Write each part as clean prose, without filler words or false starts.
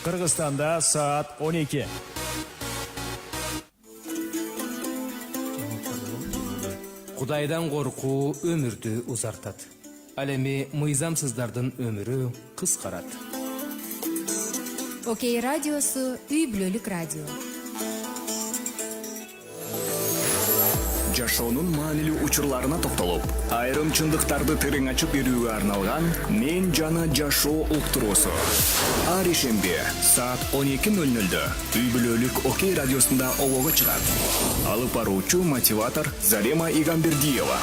Kırgızstanda saat 12. Кудайдан коркуу өмүрдү узартат. Ал эми мыйзамсыздардын өмүрү кыскарат. Окей радиосу үй бүлөлүк радио. Жашоонун маанилүү учурларына токтолуп, айрым чындыктарды терең ачып берүүгө арналган Мен жана жашоо уктуруусу. Ар ишемби саат 12:00 үй бүлөлүк Окей радиосунда обого чыгат. Алып баруучу мотиватор Зарема Игамбердиева.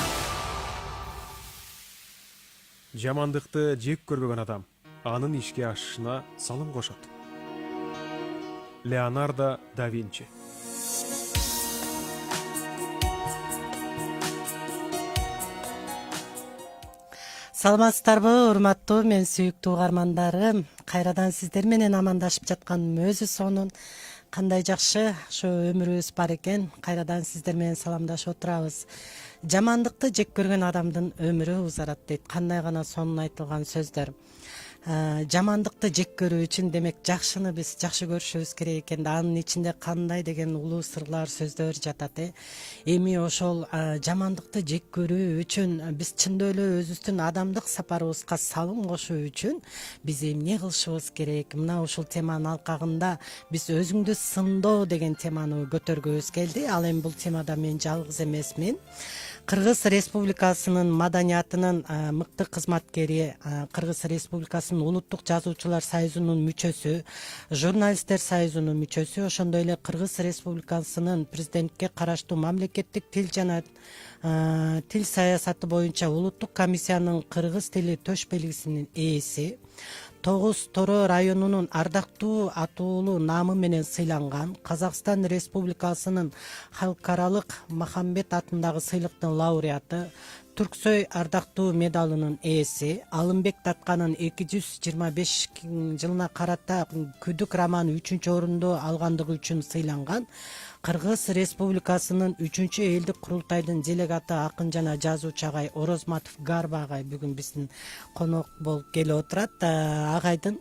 Жамандыкты жек көрбөгөн адам анын ишке ашышына салым кошот. Леонардо да Винчи. Саламатсыздарбы, урматтуу мен сүйүктүү угармандарым. Кайрадан сиздер менен амандашып жатканым өзү сонун. Кандай жакшы ошо өмүрүбүз бар экен. Кайрадан сиздер менен саламдашып отурабыз. Жамандыкты жек көргөн адамдын өмүрү узарат дейт. Кандай гана сонун айтылган сөздөр. Жамандыкты жек көрүү үчүн демек жакшыны биз жакшы көрүшүбүз керек экен да, анын ичинде кандай деген улуу сырлар сөздөр жатат. Эми ошол жамандыкты жек көрүү үчүн биз чындап эле өзүбүздүн адамдык сапарыбызга салым кошуу үчүн биз эмне кылышыбыз керек? Мына ушул теманын алкагында биз өзүңдү сындоо деген теманы көтөргүбүз келди. Ал эми бул темада мен жалгыз эмесмин. Кыргыз Республикасынын маданиятынын мыкты кызматкери, Кыргыз Республикасынын Улуттук Жазуучулар союзунун мүчөсү, Журналисттер союзунун мүчөсү, ошондой эле Кыргыз Республикасынын президентке караштуу мамлекеттик тил жана тил саясаты боюнча Улуттук комиссиянын кыргыз тили төш белгисинин ээси, 9 Торо районунун ардактуу атуулуу наамы менен сыйланган Казакстан Республикасынын халыкаралык Махамбет атындагы сыйлыктын лауреаты, Түрксөй ардактуу медалынын ээси, Алымбек Татканын 225 жылына карата Күдүк романы 3-орунду алгандыгы үчүн сыйланган Кыргыз Республикасынын 3-элдик курултайдын делегаты акын жана жазуучу агай Орозматов Гарба агай бүгүн биздин конок болуп келип отурат. Агайдын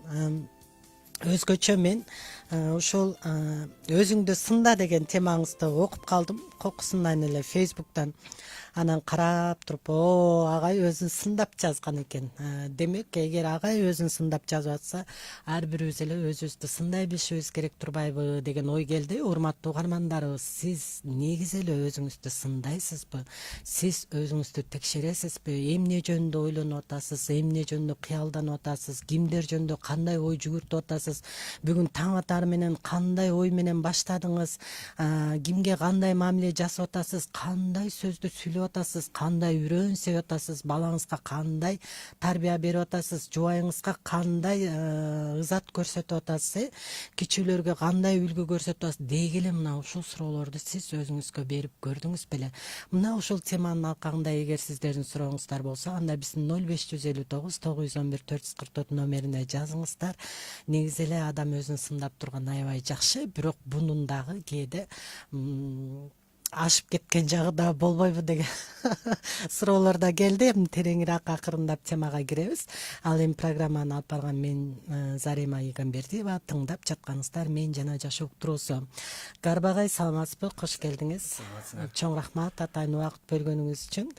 өзгөчө мен ушул өзүңдү сында деген темаңызды окуп калдым. Кокусунан эле Facebook'тан. Анан карап туруп, агай өзүн сындап жазган экен. Демек, эгер агай өзүн сындап жазып атса, ар бирибиз эле өзүбүздү сындай билишибиз керек турбайбы деген ой келди. Урматтуу угармандарыбыз, сиз негизи эле өзүңүздү сындайсызбы? Сиз өзүңүздү текшересизби? Эмне жөнүндө ойлонуп атасыз? Эмне жөнүндө кыялданып атасыз? Кимдер жөнүндө кандай ой жүгүртүп атасыз? Бүгүн таң атары менен кандай ой менен баштадыңыз? Кимге кандай мамиле жасап атасыз? Кандай сөздү сүйлөп атасыз, кандай үрөн сеп атасыз, балаңызга кандай тарбия берип атасыз, жубайыңызга кандай ызат көрсөтүп атасыз, кичүүлөргө кандай үлгү көрсөтүп атасыз дегиле мына ушул суроолорду сиз өзүңүзгө берип көрдүңүз беле? Мына ушул теманын алкагында эгер сиздердин сурооңуздар болсо, анда биздин 0559 911 444 номерине жазыңыздар. Негизи эле адам өзүн сындап турган аябай жакшы, бирок бунун дагы кээде ашып кеткен жагы да болбойбу деген суроолор да келди. Эми тереңирээк акырындап темага киребиз. Ал эми программаны алып барган мен Зарема Игамбердиева, тыңдап жатканыңыздар Мен жана жашоо уктуруусу. Гарбагай, саламатсызбы? Кош келдиңиз. Чоң рахмат атайын убакыт бөлгөнүңүз үчүн.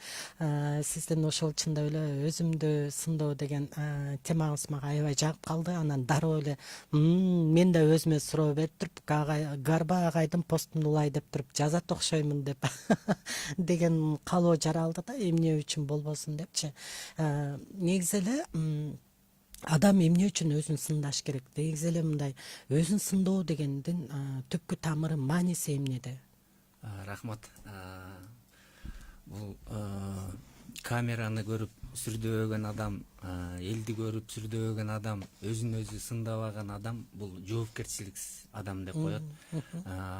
Сиздин ошол чындап эле өзүмдү сындоо деген темаңыз мага аябай жагып калды. Анан дароо эле мен да өзүмө суроо берип туруп, Гарба агайдын постун улай деп туруп жазат окшойм деп деген калоо жаралды да, эмне үчүн болбосун депчи. Негизи эле адам эмне үчүн өзүн сындаш керек? Негизи эле мындай өзүн сындоо дегендин түпкү тамыры, мааниси эмнеде? Рахмат. Бул камераны көрүп сүрдөөгөн адам, элди көрүп сүрдөөгөн адам, өзүн өзү сындабаган адам бул жоопкерчиликсиз адам деп коет.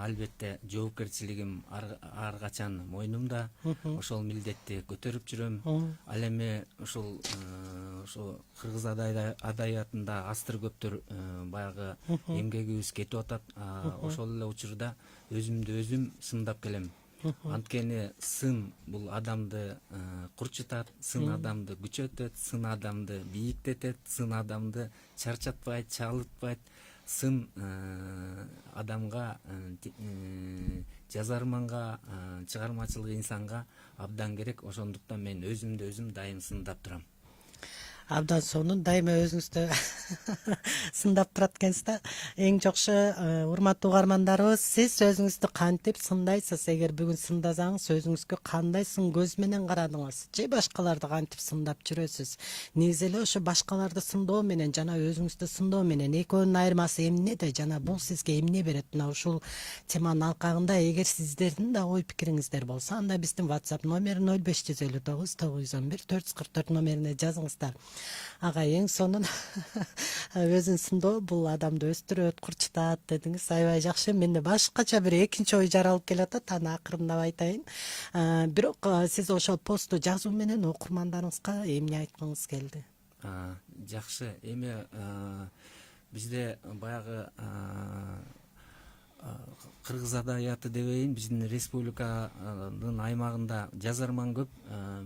Албетте жоопкерчилигим ар качан мойнумда, ошол милдетти көтөрүп жүрөм. Ал эми ошол кыргыз адабиятында астыр көптөр баягы эмгегибиз кетип атат. Ошол эле учурда өзүмдү өзүм сындап келем. Анткени сын бул адамды курчутат, сын адамды күчөтөт, сын адамды бийиктетет, сын адамды чарчатпайт, чалытпайт, сын адамга, жазарманга, чыгармачылык инсанга абдан керек. Ошондуктан мен өзүмдү өзүм дайым сындап турам. Абдан сонун, дайыма өзүңүздү сындап турат экенсиз да. Эң жакшы, урматтуу угармандарыбыз, сиз өзүңүздү кантип сындайсыз? Эгер бүгүн сындасаңыз, өзүңүзгө кандай сын көз менен карадыңыз? Же башкаларды кантип сындап жүрөсүз? Негизи эле ошо башкаларды сындоо менен жана өзүңүздү сындоо менен экөөнүн айырмасы эмнеде? Жана бул сизге эмне берет? Мына ушул теманын алкагында эгер сиздердин да ой пикириңиздер болсо, анда биздин WhatsApp номери 0559 911 444 номерине жазыңыздар. Ага, эң сонун өзүн сындоо бул адамды өстүрөт, курчутат дедиңиз. Аябай жакшы. Менде башкача бир экинчи ой жаралып келатат, аны акырындап айтайын. Бирок сиз ошол постту жазуу менен окурмандарыңызга эмне айткыңыз келди? Жакшы. Эми бизде баягы кыргыз адабияты дебейин, биздин республиканын аймагында жазарман көп.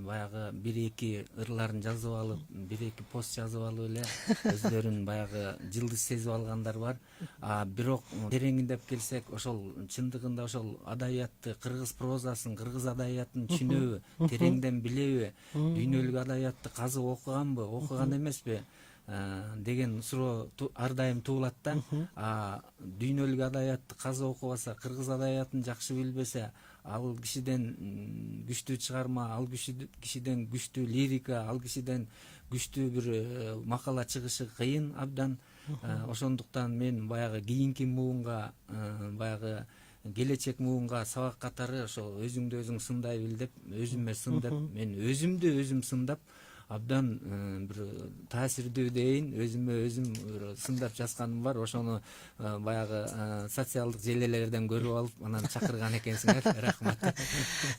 Баягы 1-2 ырларын жазып алып, 1-2 пост жазып алып эле өздөрүн баягы жылдыз сезип алгандар бар. Бирок тереңиндеп келсек, ошол чындыгында ошол адабиятты, кыргыз прозасын, кыргыз адабиятын түшүнөбү, тереңден билеби, дүйнөлүк адабиятты казып окуганбы, окуган эмеспи деген суроо ар дайым туулат да. Дүйнөлүк адабиятты казып окубаса, кыргыз адабиятын жакшы билбесе, ал кишиден күчтүү чыгарма, ал кишиден күчтүү лирика, ал кишиден күчтүү бир макала чыгышы кыйын абдан. Ошондуктан мен баягы кийинки муунга, баягы келечек муунга сабак катары ошо өзүңдү өзүң сындай бил деп, өзүмө сындап, мен өзүмдү өзүм сындап, абдан бир таасирдүү дейин, өзүмө өзүм сындап жазганым бар. Ошону баягы социалдык желелерден көрүп алып, анан чакырган экенсиңер. Рахмат.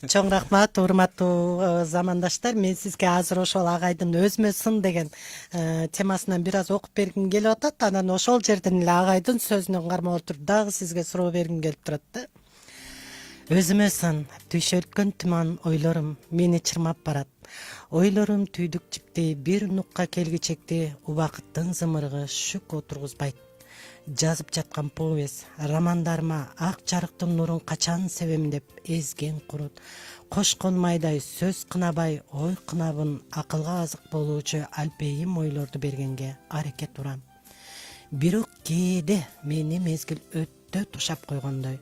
Чоң рахмат, урматтуу замандаштар. Мен сизге азыр ошол агайдын өзүмө сын деген темасынан бир аз окуп бергим келип атат. Анан ошол жерден эле агайдын сөзүнөн кармап отуруп дагы сизге суроо бергим келип турат да. Өзүмө сын, түйшөлткөн туман ойлорум мени чырмап барат. Ойлорум түйдүк жиптей бир нукка келгичекти, убакыттын зымырыгы шүк отургузбайт. Жазып жаткан повесть, романдарыма ак жарыктын нурун качан себем деп эзген курут. Кошкон майдай сөз кынабай, ой кынабын акылга азык болуучу алпейим ойлорду бергенге аракет урам. Бирок кээде мени мезгил өтө тушап койгондой.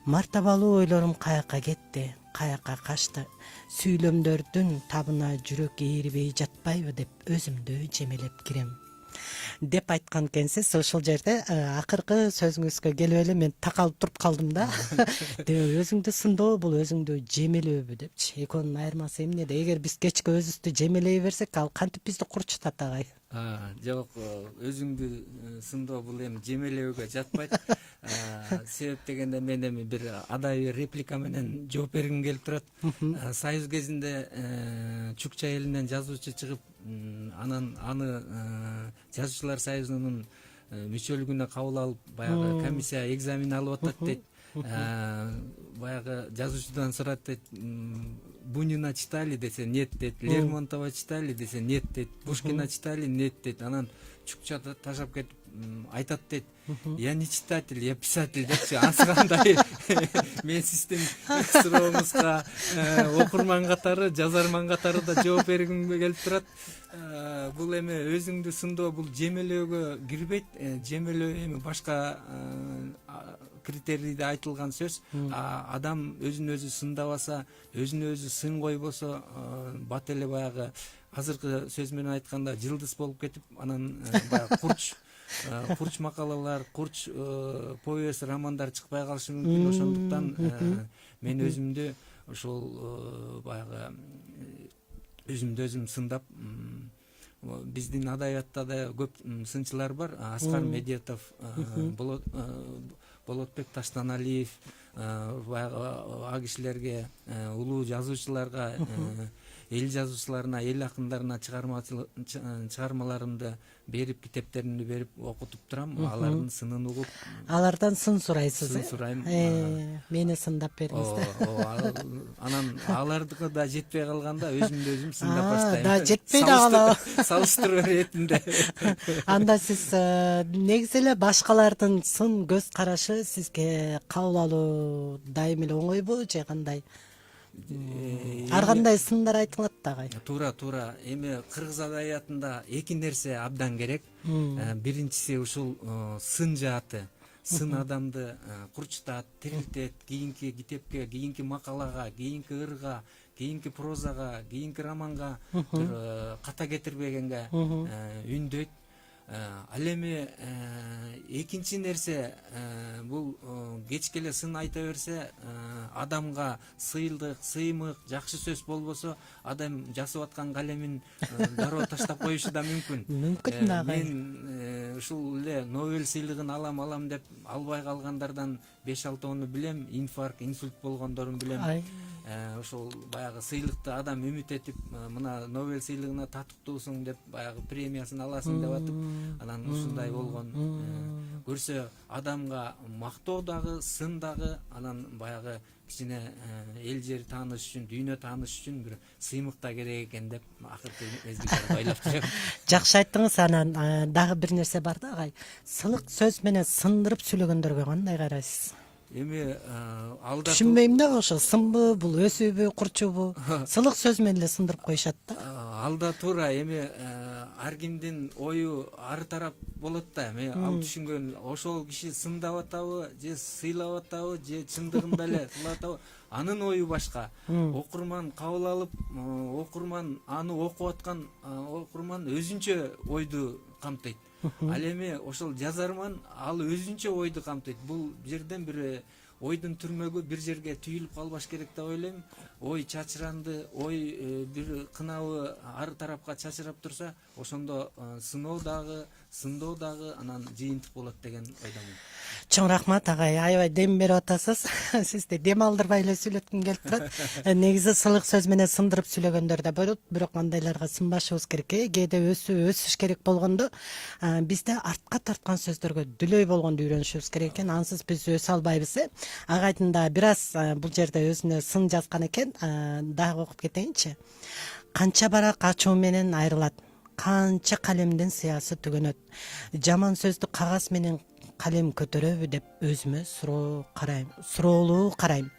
Мартабалуу ойлорум каяка кетти, каяка качты. Сүйлөмдөрдүн табына жүрөк ээрибей жатпайбы деп өзүмдү жемелеп кирем. Деп айткан экенсиз. Ошол жерде акыркы сөзүңүзгө келип эле мен такалып туруп калдым да. Өзүңдү сындоо бул өзүңдү жемелөөбү депчи. Экөөнүн айырмасы эмнеде? Эгер биз кечке өзүбүздү жемелей берсек, ал кантип бизди курчутат агай? Жок, өзүңдү сындоо бул эми жемелөөгө жатпайт. Себеп дегенде мен эми бир адабий реплика менен жооп бергим келип турат. Союз кезинде Чукча элинен жазуучу чыгып, анан аны жазуучулар союзунун мүчөлүгүнө кабыл алып, баягы комиссия экзамен алып атат дейт. Баягы жазуучудан сурат дейт, Бунина читали десе нет дейт, Лермонтова читали десе нет дейт, Пушкина читали нет дейт. Анан Чукча ташап кетип айтат дейт, я не читатель, я писатель депчи. Асыгандай мен сиздин сурооңузга окурман катары, жазарман катары да жооп бергим келип турат. Бул эми өзүңдү сындоо бул жемелөөгө кирбейт. Жемелөө эми башка критерийде айтылган сөз. Адам өзүн өзү сындабаса, өзүнө өзү сын койбосо, бат эле баягы азыркы сөз менен айтканда жылдыз болуп кетип, анан баягы курч макалалар, курч повесть, романдар чыкпай калышы мүмкүн. Ошондуктан мен өзүмдү ошол баягы өзүмдү өзүм сындап, биздин адабиятта да көп сынчылар бар. Аскар Медетов, Болотбек Таштаналиев, баягы а кишилерге, улуу жазуучуларга эл жазуучуларына, эл акындарына чыгармаларымды берип, китептеримди берип окутуп турам. Алардын сынын угуп, Алардан сын сурайсыз, сын сурайм. Мени сындап бериңиз да. Анан алардыкы да жетпей калганда өзүмдү өзүм сындап баштайм. Да жетпей да калабы. Салыштыруу иретинде. Анда сиз негизи эле башкалардын сын көз карашы сизге кабыл алуу дайым эле оңойбу же кандай? Ар кандай сындар айтылат да агай. Туура. Эми кыргыз адабиятында эки нерсе абдан керек. Биринчиси ушул сын жааты. Сын адамды курчтат, тирилтет, кийинки китепке, кийинки макалага, кийинки ырга, кийинки прозага, кийинки романга бир ката кетирбегенге үндөйт. Ал эми экинчи нерсе бул кечке эле сын айта берсе, адамга сыйлык, сыймык, жакшы сөз болбосо, адам жазып аткан калемин дароо таштап коюшу да мүмкүн. Мүмкүн да агай. Мен ушул эле Нобель сыйлыгын алам деп албай калгандардан 5-6 билем, инфаркт, инсульт болгондорун билем. Ошол баягы сыйлыкты адам үмүт этип, мына Нобель сыйлыгына татыктуусуң деп баягы премиясын аласың деп атып, анан ушундай болгон. Көрсө адамга мактоо дагы, сын дагы, анан баягы кичине эл жер тааныш үчүн, дүйнө тааныш үчүн бир сыймык да керек экен деп акыркы мезгилде ойлоп жүрөм. Жакшы айттыңыз. Анан дагы бир нерсе бар да агай. Сылык сөз менен сындырып сүйлөгөндөргө кандай карайсыз? Эми алда Түшүнбөйм да ошо сынбы, бул өсүүбү, курчубу? Сылык сөз менен эле сындырып коюшат да. Алда туура. Эми ар кимдин ою ар тарап болот да. Эми ал түшүнгөн ошол киши сындап атабы, же сыйлап атабы, же чындыгында эле кылып атабы, анын ою башка. Окурман кабыл алып, окурман аны окуп аткан окурман өзүнчө ойду камтыйт. Ал эми ошол жазарман ал өзүнчө ойду камтыйт. Бул жерден бир ойдун түрмөгү бир жерге түйүлүп калбаш керек деп ойлойм. Ой чачыранды, ой бир кынабы ар тарапка чачырап турса, ошондо сыноо дагы, сындоо дагы анан жыйынтык болот деген ойдомун. Чоң рахмат агай, аябай дем берип атасыз. Сизди дем алдырбай эле сүйлөткүм келип турат. Негизи сылык сөз менен сындырып сүйлөгөндөр да болот, бирок андайларга сынбашыбыз керек. Кээде өсүш керек болгондо бизде артка тарткан сөздөргө дүлөй болгондо үйрөнүшүбүз керек экен. Ансыз биз өсө албайбыз. Агайдын да бир аз бул жерде өзүнө сын жазган экен. Дагы окуп кетейинчи. Канча барак ачуу менен айрылат, канча калемдин сыясы түгөнөт. Жаман сөздү кагаз менен калем көтөрөбү деп өзүмө суроолуу карайм.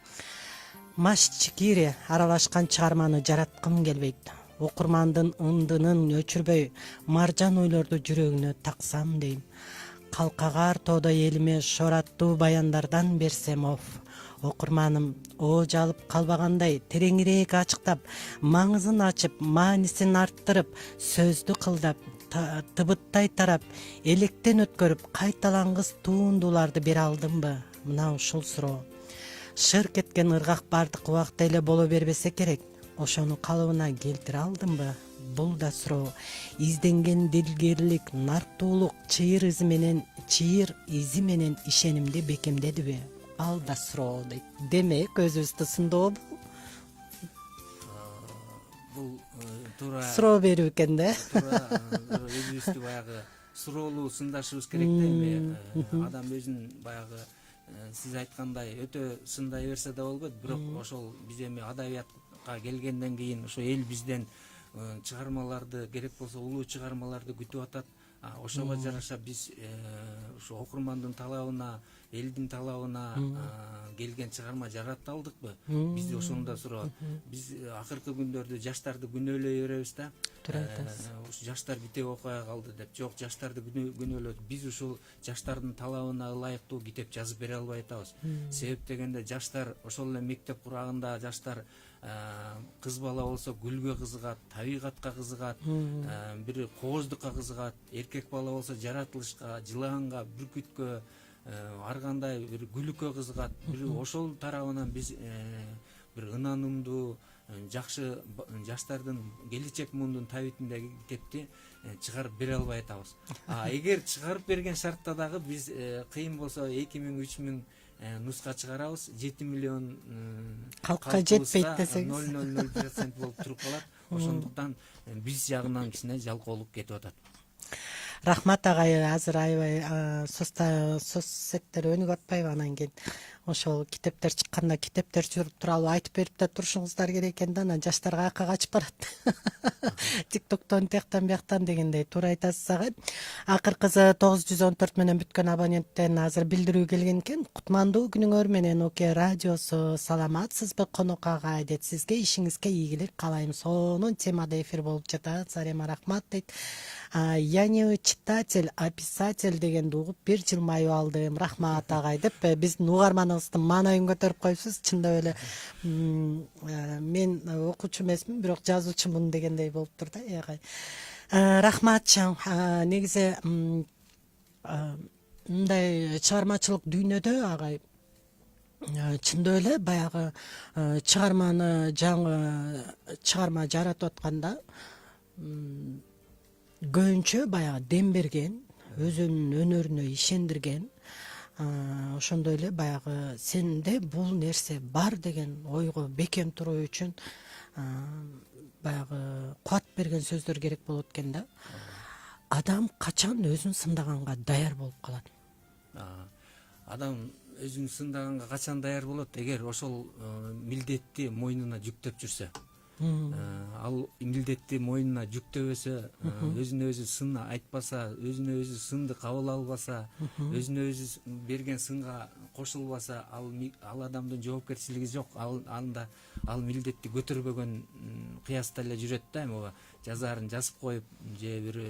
Маш чикири аралашкан чыгарманы жараткым келбейт. Окурмандын ындынын өчүрбөй, маржан ойлорду жүрөгүнө таксам дейм. Калкагар тоодой элиме шораттуу баяндардан берсем оф. Окурманым оож алып калбагандай тереңирээк ачыктап, маңызын ачып, маанисин арттырып, сөздү кылдап, тыбыттай тарап, электен өткөрүп, кайталангыс туундууларды бере алдымбы? Мына ушул суроо. Шыр кеткен ыргак бардык убакта эле боло бербесе керек. Ошону калыбына келтире алдымбы? Бул да суроо. Изденген дилгерлик, нартуулук чыйыр изи менен ишенимди бекемдедиби? Ал да суроо дейт. Демек өзүбүздү сындообу? Бул туура Суроо берүү экен да. Өзүбүздү баягы суроолуу сындашыбыз керек да. Эми адам өзүн баягы сиз айткандай өтө сындай берсе да болбойт, бирок ошол биз эми адабиятка келгенден кийин ошо эл бизден чыгармаларды, керек болсо улуу чыгармаларды күтүп атат. Ошого жараша биз ушу окурмандын талабына, элдин талабына келген чыгарма жарата алдыкпы? Биз ошондо суроо. Биз акыркы күндөрдө жаштарды күнөөлөй беребиз да. Ушу жаштар китеп окуя калды деп. Жок, жаштарды күнөөлөдүк. Биз ушул жаштардын талабына ылайыктуу китеп жазып бере албай атабыз. Себеп дегенде жаштар ошол эле мектеп курагында жаштар кыз бала болсо гүлгө кызыгат, табигатка кызыгат, бир кооздукка кызыгат, эркек бала болсо жаратылышка, жылаанга, бүркүткө, ар кандай бир гүлүккө кызыгат. Бир ошол тарабынан биз бир ынанымдуу, жакшы жаштардын келечек мундун табитиндеги китепти чыгарып бере албай атабыз. Эгер чыгарып берген шартта дагы биз кыйын болсо 2000-3000 нуска чыгарабыз, 7 миллион калкка жетпейт десеңиз 0,00% болуп туруп калат. ошондуктан биз жагынан кичине жалкоолук кетип атат. Рахмат агай, азыр аябай соцсеттер өнүгүп атпайбы, анан кийин ошол китептер чыкканда китептер тууралуу айтып берип да турушуңуздар керек экен да, анан жаштарга акка качып барат. ТикТоктон тияктан бияктан дегендей туура айтасыз агай. Акыркысы 914 менен бүткөн абоненттен азыр билдирүү келген экен. Кутмандуу күнүңөр менен Оке радиосу. Саламатсызбы конок агай дейт. Сизге ишиңизге ийгилик каалайм. Сонун темада эфир болуп жатат. Зарема рахмат дейт. Я не читатель, а писатель дегенди угуп 1 жылмаюп алдым. Рахмат агай деп биздин угарманыбыздын маанайын көтөрүп коюпсуз. Чындап эле мен окуучу эмесмин, бирок жазуучумун дегендей болуптур да агай. Рахмат чаң. Негизи мындай чыгармачылык дүйнөдө агай чындап эле баягы чыгарманы жаңы чыгарма жаратып атканда көбүнчө баягы дем берген, өзүнүн өнөрүнө ишендирген, ошондой эле баягы сенде бул нерсе бар деген ойго бекем туруу үчүн баягы кубат берген сөздөр керек болот экен да. Адам качан өзүн сындаганга даяр болуп калат? Адам өзүн сындаганга качан даяр болот? Эгер ошол милдетти мойнуна жүктөп жүрсө. Ал милдетти мойнуна жүктөбөсө, өзүнө өзү сын айтпаса, өзүнө өзү сынды кабыл албаса, өзүнө өзү берген сынга кошулбаса, ал адамдын жоопкерчилиги жок. Ал милдетти көтөрбөгөн кыяста эле жүрөт да, эми жазаарын жазып коюп, же бир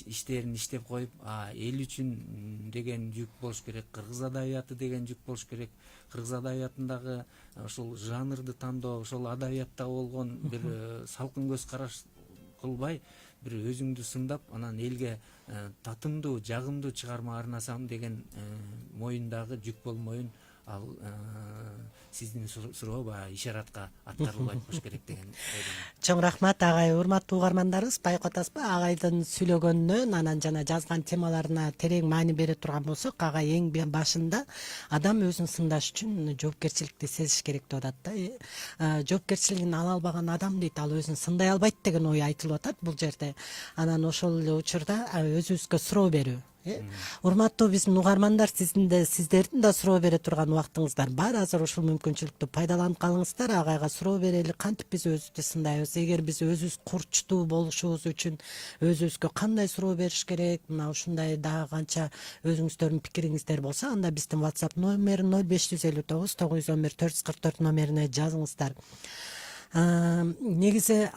иштерин иштеп коюп, эл үчүн деген жүк болуш керек, кыргыз адабияты деген жүк болуш керек. Кыргыз адабиятындагы ошол жанрды тандоо, ошол адабиятта болгон бир салкын көз караш кылбай, бир өзүңдү сындап, анан элге татымдуу, жагымдуу чыгарма арнасам деген моюндагы жүк болмоюн ал сиздин суроо баягы ишаратка аткарылбай коюш керек деген ойдомун. Чоң рахмат агай. Урматтуу угармандарыбыз, байкап атасызбы? Агайдын сүйлөгөнүнөн анан жана жазган темаларына терең маани бере турган болсок, агай эң башында адам өзүн сындаш үчүн жоопкерчиликти сезиш керек деп атат да. Жоопкерчилигин ала албаган адам дейт, ал өзүн сындай албайт деген ой айтылып атат бул жерде. Анан ошол эле учурда өзүбүзгө суроо берүү. Урматтуу биздин угармандар, сиздердин да суроо бере турган убактыңыздар бар. Азыр ушул мүмкүнчүлүктү пайдаланып калыңыздар. Агайга суроо берели, кантип биз өзүбүздү сындайбыз? Эгер биз өзүбүз курчтуу болушубуз үчүн өзүбүзгө кандай суроо бериш керек? Мына ушундай дагы канча өзүңүздөрдүн пикириңиздер болсо, анда биздин WhatsApp номери 0559 911 444 номерине жазыңыздар. Негизи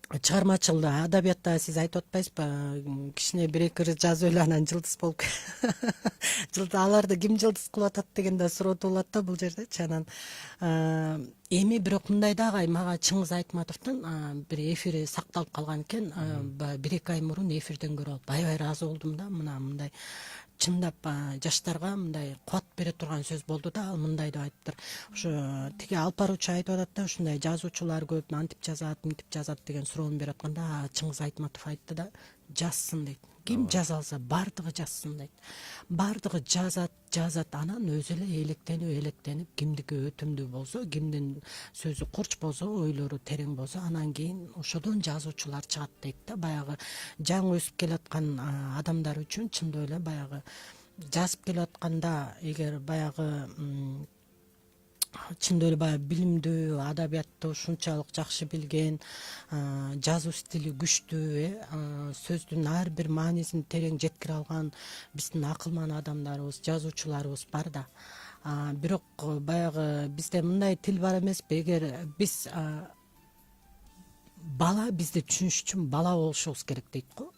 чыгармачылык адабиятта сиз айтып атпайсызбы, кичине бир эки ыры жазып эле анан жылдыз болуп аларды ким жылдыз кылып атат деген да суроо туулат да бул жердечи. Анан эми бирок мындай да агай, мага Чыңгыз Айтматовдун бир эфири сакталып калган экен, 1-2 ай мурун эфирден көрүп алып аябай ыраазы болдум да. Мындай чындап жаштарга мындай кубат бере турган сөз болду да. Ал мындай деп айтыптыр. Ошо тиги алып баруучу айтып атат да, ушундай жазуучулар көп, антип жазат, мынтип жазат деген суроону берип атканда, Чыңгыз Айтматов айтты да, жазсын дейт. Ким жаза алса бардыгы жазсын дейт. Бардыгы жазат, анан өзү эле электенип, кимдики өтүмдүү болсо, кимдин сөзү курч болсо, ойлору терең болсо, анан кийин ошодон жазуучулар чыгат дейт да. Баягы жаңы өсүп келаткан адамдар үчүн чындап эле баягы жазып келатканда, эгер баягы чындап эле баягы билимдүү, адабиятты ушунчалык жакшы билген, жазуу стили күчтүү, сөздүн ар бир маанисин терең жеткире алган биздин акылман адамдарыбыз, жазуучуларыбыз бар да. Бирок баягы бизде мындай тил бар эмеспи? Эгер биз бала бизди түшүнүш үчүн бала болушубуз керек дейт го.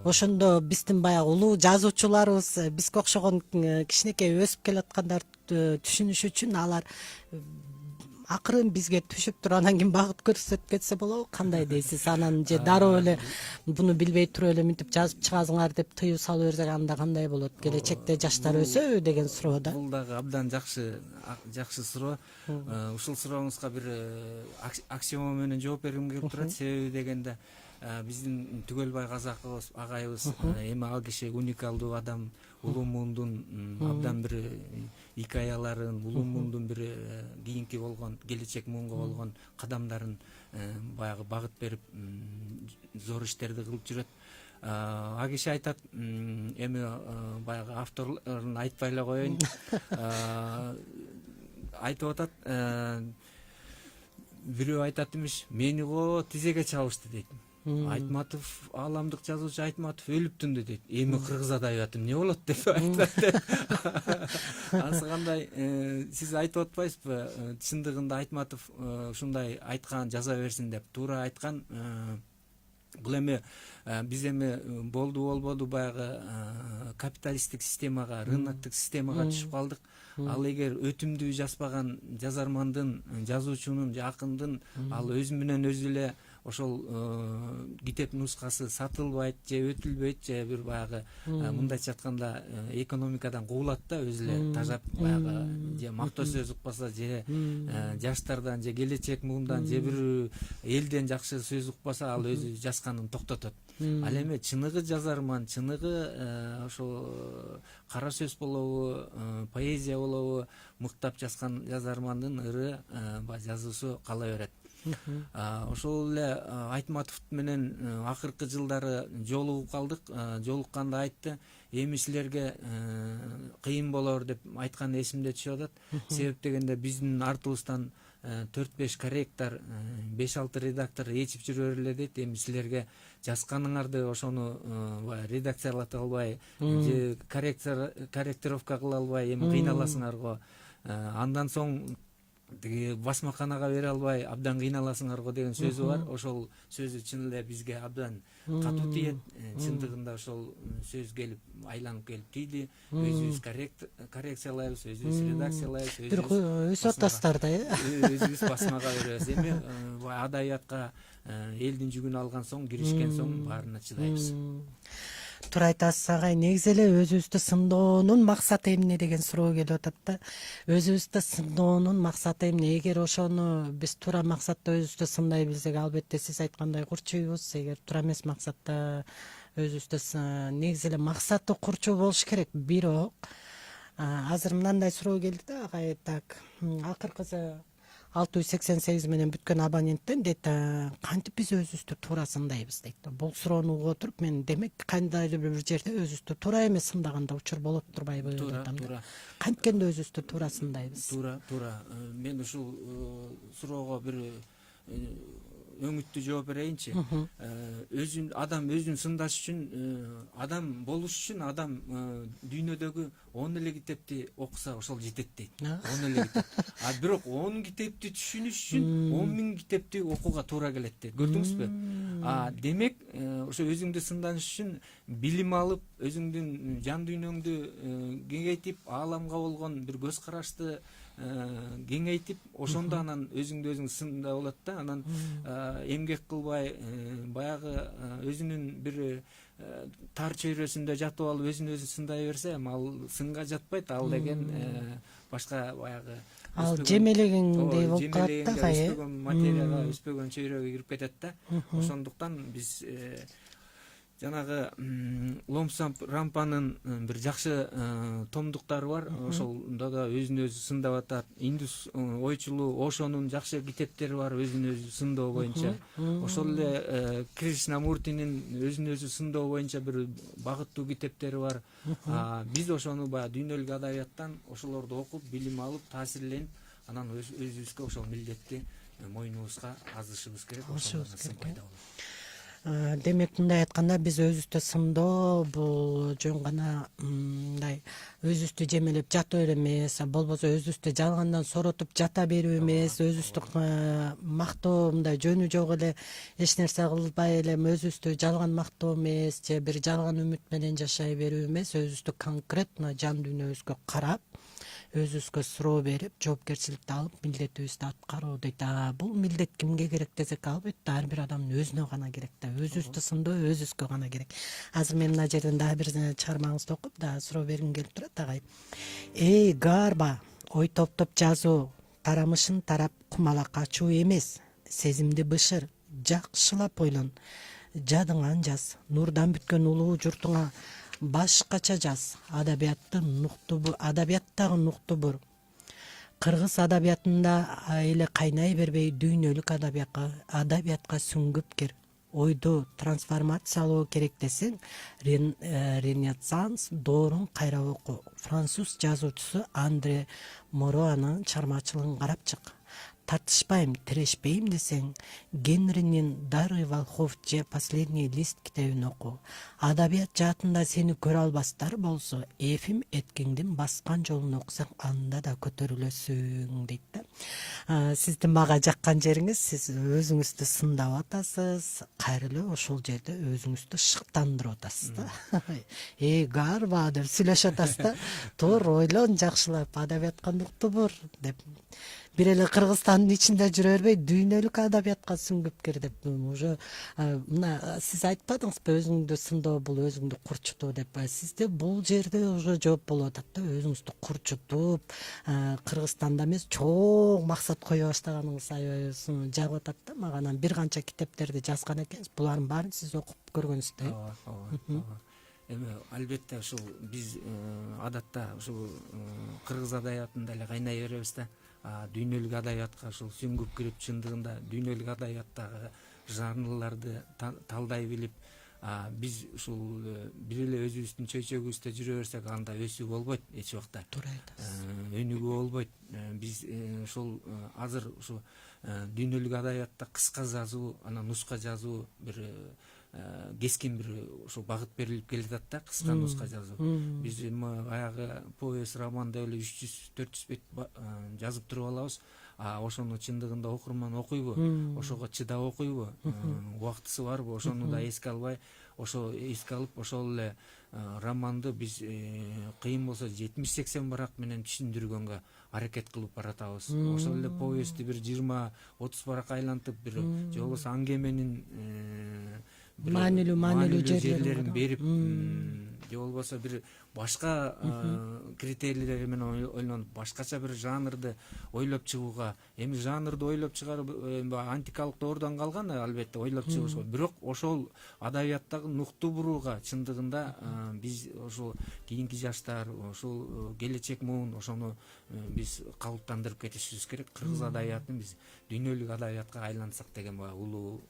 Ошондо биздин баягы улуу жазуучуларыбыз бизге окшогон кичинекей өсүп келаткандарды түшүнүш үчүн алар акырын бизге түшүп туруп анан кийин багыт көрсөтүп кетсе болобу? Кандай дейсиз? Анан же дароо эле буну билбей туруп эле мынтип жазып чыгасыңар деп тыюу салып берсек анда кандай болот? Келечекте жаштар өсөбү деген суроо да. Бул дагы абдан жакшы суроо. Ушул сурооңузга бир аксиома менен жооп бергим келип турат. Себеби дегенде биздин Түгөлбай Казакыбыз агайыбыз эми ал киши уникалдуу адам, улуу муундун абдан бир икаяларын, улуу муундун бир кийинки болгон келечек муунга болгон кадамдарын баягы багыт берип зор иштерди кылып жүрөт. А киши айтат, эми баягы авторлорун айтпай эле коеюн, айтып атат, бирөө айтат имиш, мени го тизеге чабышты дейт. Айтматов, ааламдык жазуучу Айтматов өлүптүндү дейт. Эми кыргыз адабиятым эмне болот деп айтат. Анысы кандай, сиз айтып атпайсызбы, чындыгында Айтматов ушундай айткан, жаза берсин деп, туура айткан. Бул эми биз эми болбоду баягы капиталисттик системага, рыноктук системага түшүп калдык. Ал эгер өтүмдүү жазбаган жазармандын, жазуучунун, акындын ал өзү менен өзү эле ошол китеп нускасы сатылбайт же өтүлбөйт же бир баягы мындайча айтканда экономикадан куулат да, өзү эле тажап баягы же мактоо сөз укпаса же жаштардан же келечек муундан же бир элден жакшы сөз укпаса ал өзү жазганын токтотот. Ал эми чыныгы жазарман, чыныгы ошол кара сөз болобу, поэзия болобу, мыктап жазган жазармандын ыры жазуусу кала берет. Ошол эле Айтматов менен акыркы жылдары жолугуп калдык. Жолукканда айтты, эми силерге кыйын болор деп айткан эсимде түшүп атат. Себеп дегенде биздин артыбыздан 4-5 корректор, 5-6 редактор ээчип жүрөр эле дейт. Эми силерге жазганыңарды ошону редакциялата албай же корректировка кыла албай эми кыйналасыңар го. Андан соң тиги басмаканага бере албай абдан кыйналасыңар го деген сөзү бар. Ошол сөзү чын эле бизге абдан катуу тиет. Чындыгында ошол сөз келип айланып келип тийди. Өзүбүз коррекциялайбыз, өзүбүз редакциялайбыз, өз атастарда өзүбүз басмага беребиз. Эми адабиятка элдин жүгүн алган соң, киришкен соң баарына чыдайбыз. Туура айтасыз агай. Негизи эле өзүбүздү сындоонун максаты эмне деген суроо келип атат да. Өзүбүздү сындоонун максаты эмне? Эгер ошону биз туура максатта өзүбүздү сындай билсек, албетте сиз айткандай курчуйбуз. Эгер туура эмес максатта өзүбүздү негизи эле максаты курчуу болуш керек. Бирок азыр мындай суроо келди да агай. Так, акыркысы 688 менен бүткөн абоненттен дейт, кантип биз өзүбүздү туура сындайбыз дейт. Бул суроону угуп отуруп мен демек кандайдыр бир жерде өзүбүздү туура эмес сындаганда учур болуп турбайбы деп атам. Туура. Канткенде өзүбүздү туура сындайбыз. Туура. Мен ушул суроого бир өңүттүү жооп берейинчи. Адам өзүн сындаш үчүн, адам болуш үчүн адам дүйнөдөгү 10 эле китепти окуса ошол жетет дейт. 10 эле китеп. Бирок 10 китепти түшүнүш үчүн 10.000 китепти окууга туура келет дейт. Көрдүңүзбү? Демек, ошо өзүңдү сынданыш үчүн билим алып, өзүңдүн жан дүйнөңдү кеңейтип, ааламга болгон бир көз карашты кеңейтип, ошондо анан өзүңдү өзүң сында болот да. Анан эмгек кылбай, баягы өзүнүн бир тар чөйрөсүндө жатып алып өзүн өзү сындай берсе, ал сынга жатпайт. Ал деген башка баягы ал жемелегендей болуп калат да, өспөгөн материяга, өспөгөн чөйрөгө кирип кетет да. Ошондуктан биз жанагы Ломсамп Рампанын бир жакшы томдуктары бар. Ошолдо да өзүн өзү сындап атат. Индус ойчулу Ошонун жакшы китептери бар өзүн өзү сындоо боюнча. Ошол эле Кришнамуртинин өзүн өзү сындоо боюнча бир багыттуу китептери бар. Биз ошону баягы дүйнөлүк адабияттан ошолорду окуп, билим алып, таасирленип, анан өзүбүзгө ошол милдетти мойнубузга азышыбыз керек. Ошол пайда болот. Демек, мындай айтканда, биз өзүбүздү сындоо бул жөн гана мындай өзүбүздү жемелеп жатуу эле эмес, болбосо өзүбүздү жалгандан соротуп жата берүү эмес, өзүбүздү мактоо мындай жөнү жок эле эч нерсе кылбай эле өзүбүздү жалган мактоо эмес, же бир жалган үмүт менен жашай берүү эмес, өзүбүздү конкретно жан дүйнөбүзгө карап, өзүбүзгө суроо берип, жоопкерчиликти алып, милдетибизди аткаруу дейт. Бул милдет кимге керек десек, албетте ар бир адамдын өзүнө гана керек да. Өзүбүздү сындоо өзүбүзгө гана керек. Азыр мен мына жерден дагы бир чыгармаңызды окуп, дагы суроо бергим келип турат агай. Эй Гарба, ой топтоп жазуу, тарамышын тарап кумалак ачуу эмес, сезимди бышыр, жакшылап ойлон. жадыңан жаз, нурдан бүткөн улуу журтуңа башкача жаз. Адабияттагы нукту бур. Кыргыз адабиятында эле кайнай бербей дүйнөлүк адабиятка сүңгүп кир. Ойду трансформациялоо керек десең, Ренессанс доорун кайра оку. Француз жазуучусу Андре Моруанын чыгармачылыгын карап чык. Тартышпайм, тирешпейм десең, Генринин «Дары волхов» же «Последний лист» китебин оку. Адабият жаатында сени көрө албастар болсо, эфим эткеңдин баскан жолун окусаң, анда да көтөрүлөсүң дейт да. Сиздин мага жаккан жериңиз, сиз өзүңүздү сындап атасыз, кайра эле ошол жерде өзүңүздү шыктандырып атасыз да. Гарба деп сүйлөшүп атасыз да. Туура ойлон жакшылап, адабиятка нукту бур деп. Бир эле Кыргызстандын ичинде жүрө бербей, дүйнөлүк адабиятка сүңгүп кир деп. Уже мына сиз айтпадыңызбы, өзүңдү сындоо бул өзүңдү курчутуу деп. Сизде бул жерде уже жооп болуп атат да, өзүңүздү курчутуп, Кыргызстанда эмес, чоң максат кое баштаганыңыз аябай жагып атат да мага. Анан бир канча китептерди жазган экенсиз. Булардын баарын сиз окуп көргөнсүз да. Ооба. Эми албетте ушул биз адатта ушул кыргыз адабиятында эле кайнай беребиз да. Дүйнөлүк адабиятка ушул сүңгүп кирип, чындыгында дүйнөлүк адабияттагы жанрларды талдай билип, биз ушул бир эле өзүбүздүн чөйчөгүбүздө жүрө берсек, анда өсүү болбойт эч убакта. Туура айтасыз. Өнүгүү болбойт. Биз ушул азыр ушу дүйнөлүк адабиятта кыска жазуу, анан нуска жазуу бир кескин бир ошо багыт берилип келатат да, кыска нуска жазуу. Биз баягы повесть, роман деп эле 300-400 бет жазып туруп алабыз. Ошону чындыгында окурман окуйбу? Ошого чыдап окуйбу? Убактысы барбы? Ошону да эске албай, ошо эске алып, ошол эле романды биз кыйын болсо 70-80 барак менен түшүндүргөнгө аракет кылып баратабыз. Ошол эле повестти бир 20-30 барак айлантып, бир же болбосо аңгеменин маанилүү жерлерин берип, же болбосо бир башка критерийлер менен ойлонуп, башкача бир жанрды ойлоп чыгууга, эми жанрды ойлоп чыгарып антикалык доордон калган, албетте ойлоп чыгышко, бирок ошол адабияттагы нукту бурууга чындыгында биз ошол кийинки жаштар, ошол келечек муун ошону биз калыптандырып кетишибиз керек. Кыргыз адабиятын биз дүйнөлүк адабиятка айлантсак деген улуу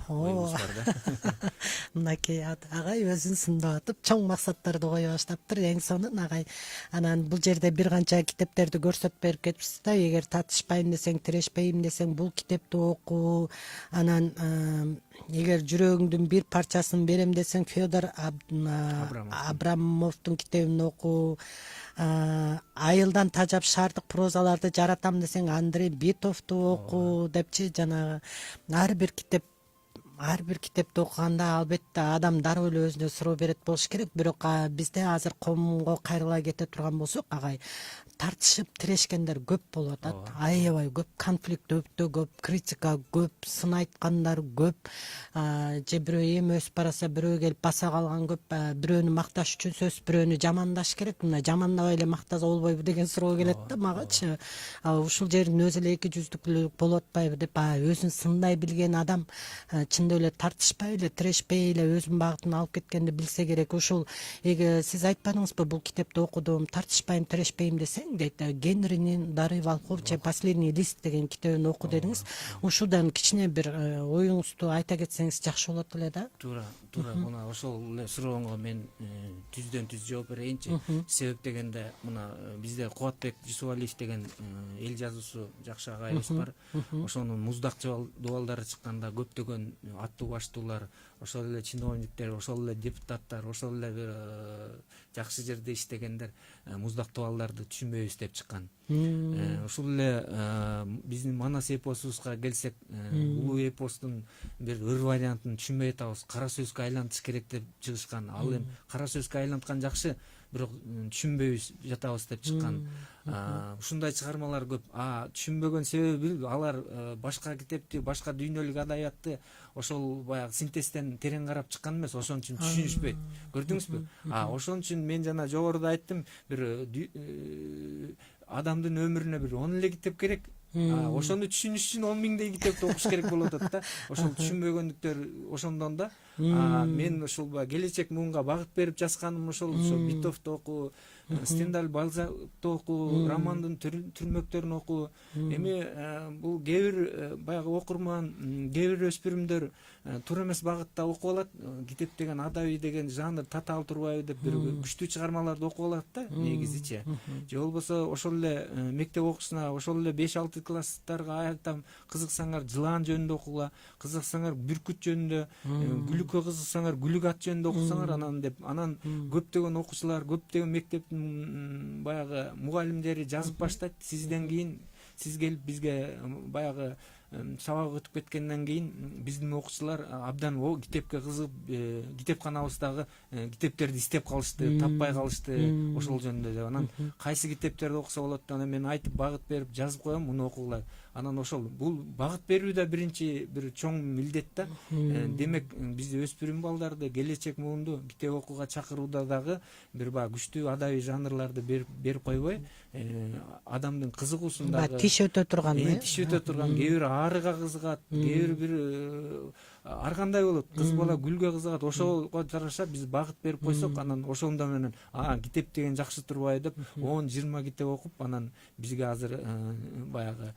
оюбуз бар да. Мынакей агай өзүн сындап атып, чоң максаттарды кое баштаптыр. Эң сонун агай анан бул жерде бир канча китептерди көрсөтүп берип кетипсиз да. Эгер татышпайм десең, тирешпейм десең, бул китепти оку. Анан эгер жүрөгүңдүн бир парчасын берем десең, Федор Абрамовдун китебин оку. Айылдан тажап шаардык прозаларды жаратам десең, Андрей Битовду оку депчи. Жанагы ар бир китепти окуганда албетте адам дароо эле өзүнө суроо берет болуш керек. Бирок бизде азыр коомго кайрыла кете турган болсок, агай тартышып тирешкендер көп болуп атат. Аябай көп, конфликт өтө көп, критика көп, сын айткандар көп. Же бирөө эми өсүп бараса, бирөө келип баса калган көп. Бирөөнү макташ үчүн сөз, бирөөнү жамандаш керек. Мына жамандабай эле мактаса болбойбу деген суроо келет да магачы. Ушул жердин өзү эле эки жүздүктүүлүк болуп атпайбы деп, өзүн сындай билген адам чындап эле тартышпай эле, тирешпей эле өзүнүн багытын алып кеткенди билсе керек. Ушул сиз айтпадыңызбы, бул китепти окудум, тартышпайм, тирешпейм десең дейт. Генринин «Дары волхов» же «Последний лист» деген китебин оку дедиңиз. Ушудан кичине бир оюңузду айта кетсеңиз жакшы болот эле да. Туура. Мына ошол эле сурооңо мен түздөн түз жооп берейинчи. Себеп дегенде, мына бизде Кубатбек Жусупалиев деген эл жазуусу жакшы агайыбыз бар. Ошонун Муздак дубалдары чыкканда көптөгөн аттуу баштуулар, ошол эле чиновниктер, ошол эле депутаттар, ошол эле бир жакшы жерде иштегендер Муздак дубалдарды түшүнбөйбүз деп чыккан. Ошол эле биздин Манас эпосубузга келсек, улуу эпостун бир ыр вариантын түшүнбөй атабыз. Кара сөзгө айлантыш керек деп чыгышкан. Ал эми кара сөзгө айланткан жакшы, бирок түшүнбөйбүз жатабыз деп чыккан. Ушундай чыгармалар көп. Түшүнбөгөн себеби алар башка китепти, башка дүйнөлүк адабиятты ошол баягы синтезден терең карап чыккан эмес, ошон үчүн түшүнүшпөйт. Көрдүңүзбү? Ошон үчүн мен жана жогоруда айттым, бир адамдын өмүрүнө бир 10 эле китеп керек. Ошону түшүнүш үчүн 10 миңдей китепти окуш керек болуп атат да. Ошол түшүнбөгөндүктөр ошондон да. Мен ушул келечек муунга багыт берип жазганым ошол Битовду оку, Стендаль Бальзакты оку, романдын түрмөктөрүн оку. Эми бул кээ бир баягы окурман, кээ бир өспүрүмдөр туура эмес багытта окуп алат. Китеп деген адабий деген жанр татаал турбайбы деп бир күчтүү чыгармаларды окуп алат да негизичи. Же болбосо ошол эле мектеп окуусуна, ошол эле 5-6 класстарга айтам, кызыксаңар жылаан жөнүндө окугула, кызыксаңар бүркүт жөнүндө, гүлүккө кызыксаңар гүлүк ат жөнүндө окусаңар анан көптөгөн окуучулар, көптөгөн мектептин баягы мугалимдери жазып баштайт. Сизден кийин сиз келип бизге баягы сабак өтүп кеткенден кийин биздин окуучулар абдан китепке кызыгып, китепканабыздагы китептерди издеп калышты, таппай калышты ошол жөнүндө деп. Анан кайсы китептерди окуса болот, анан мен айтып багыт берип жазып коем, муну окугула. Анан ошол бул багыт берүү да биринчи бир чоң милдет да. Демек биз өспүрүм балдарды, келечек муунду китеп окууга чакырууда дагы бир баягы күчтүү адабий жанрларды берип койбой, адамдын кызыгуусундагы тиш өтө турган, тиш өтө турган, кээ бир арыга кызыгат, кээ бир ар кандай болот, кыз бала гүлгө кызыгат, ошого жараша биз багыт берип койсок, анан ошондо менен китеп деген жакшы турбайбы деп 10-20 китеп окуп, анан бизге азыр баягы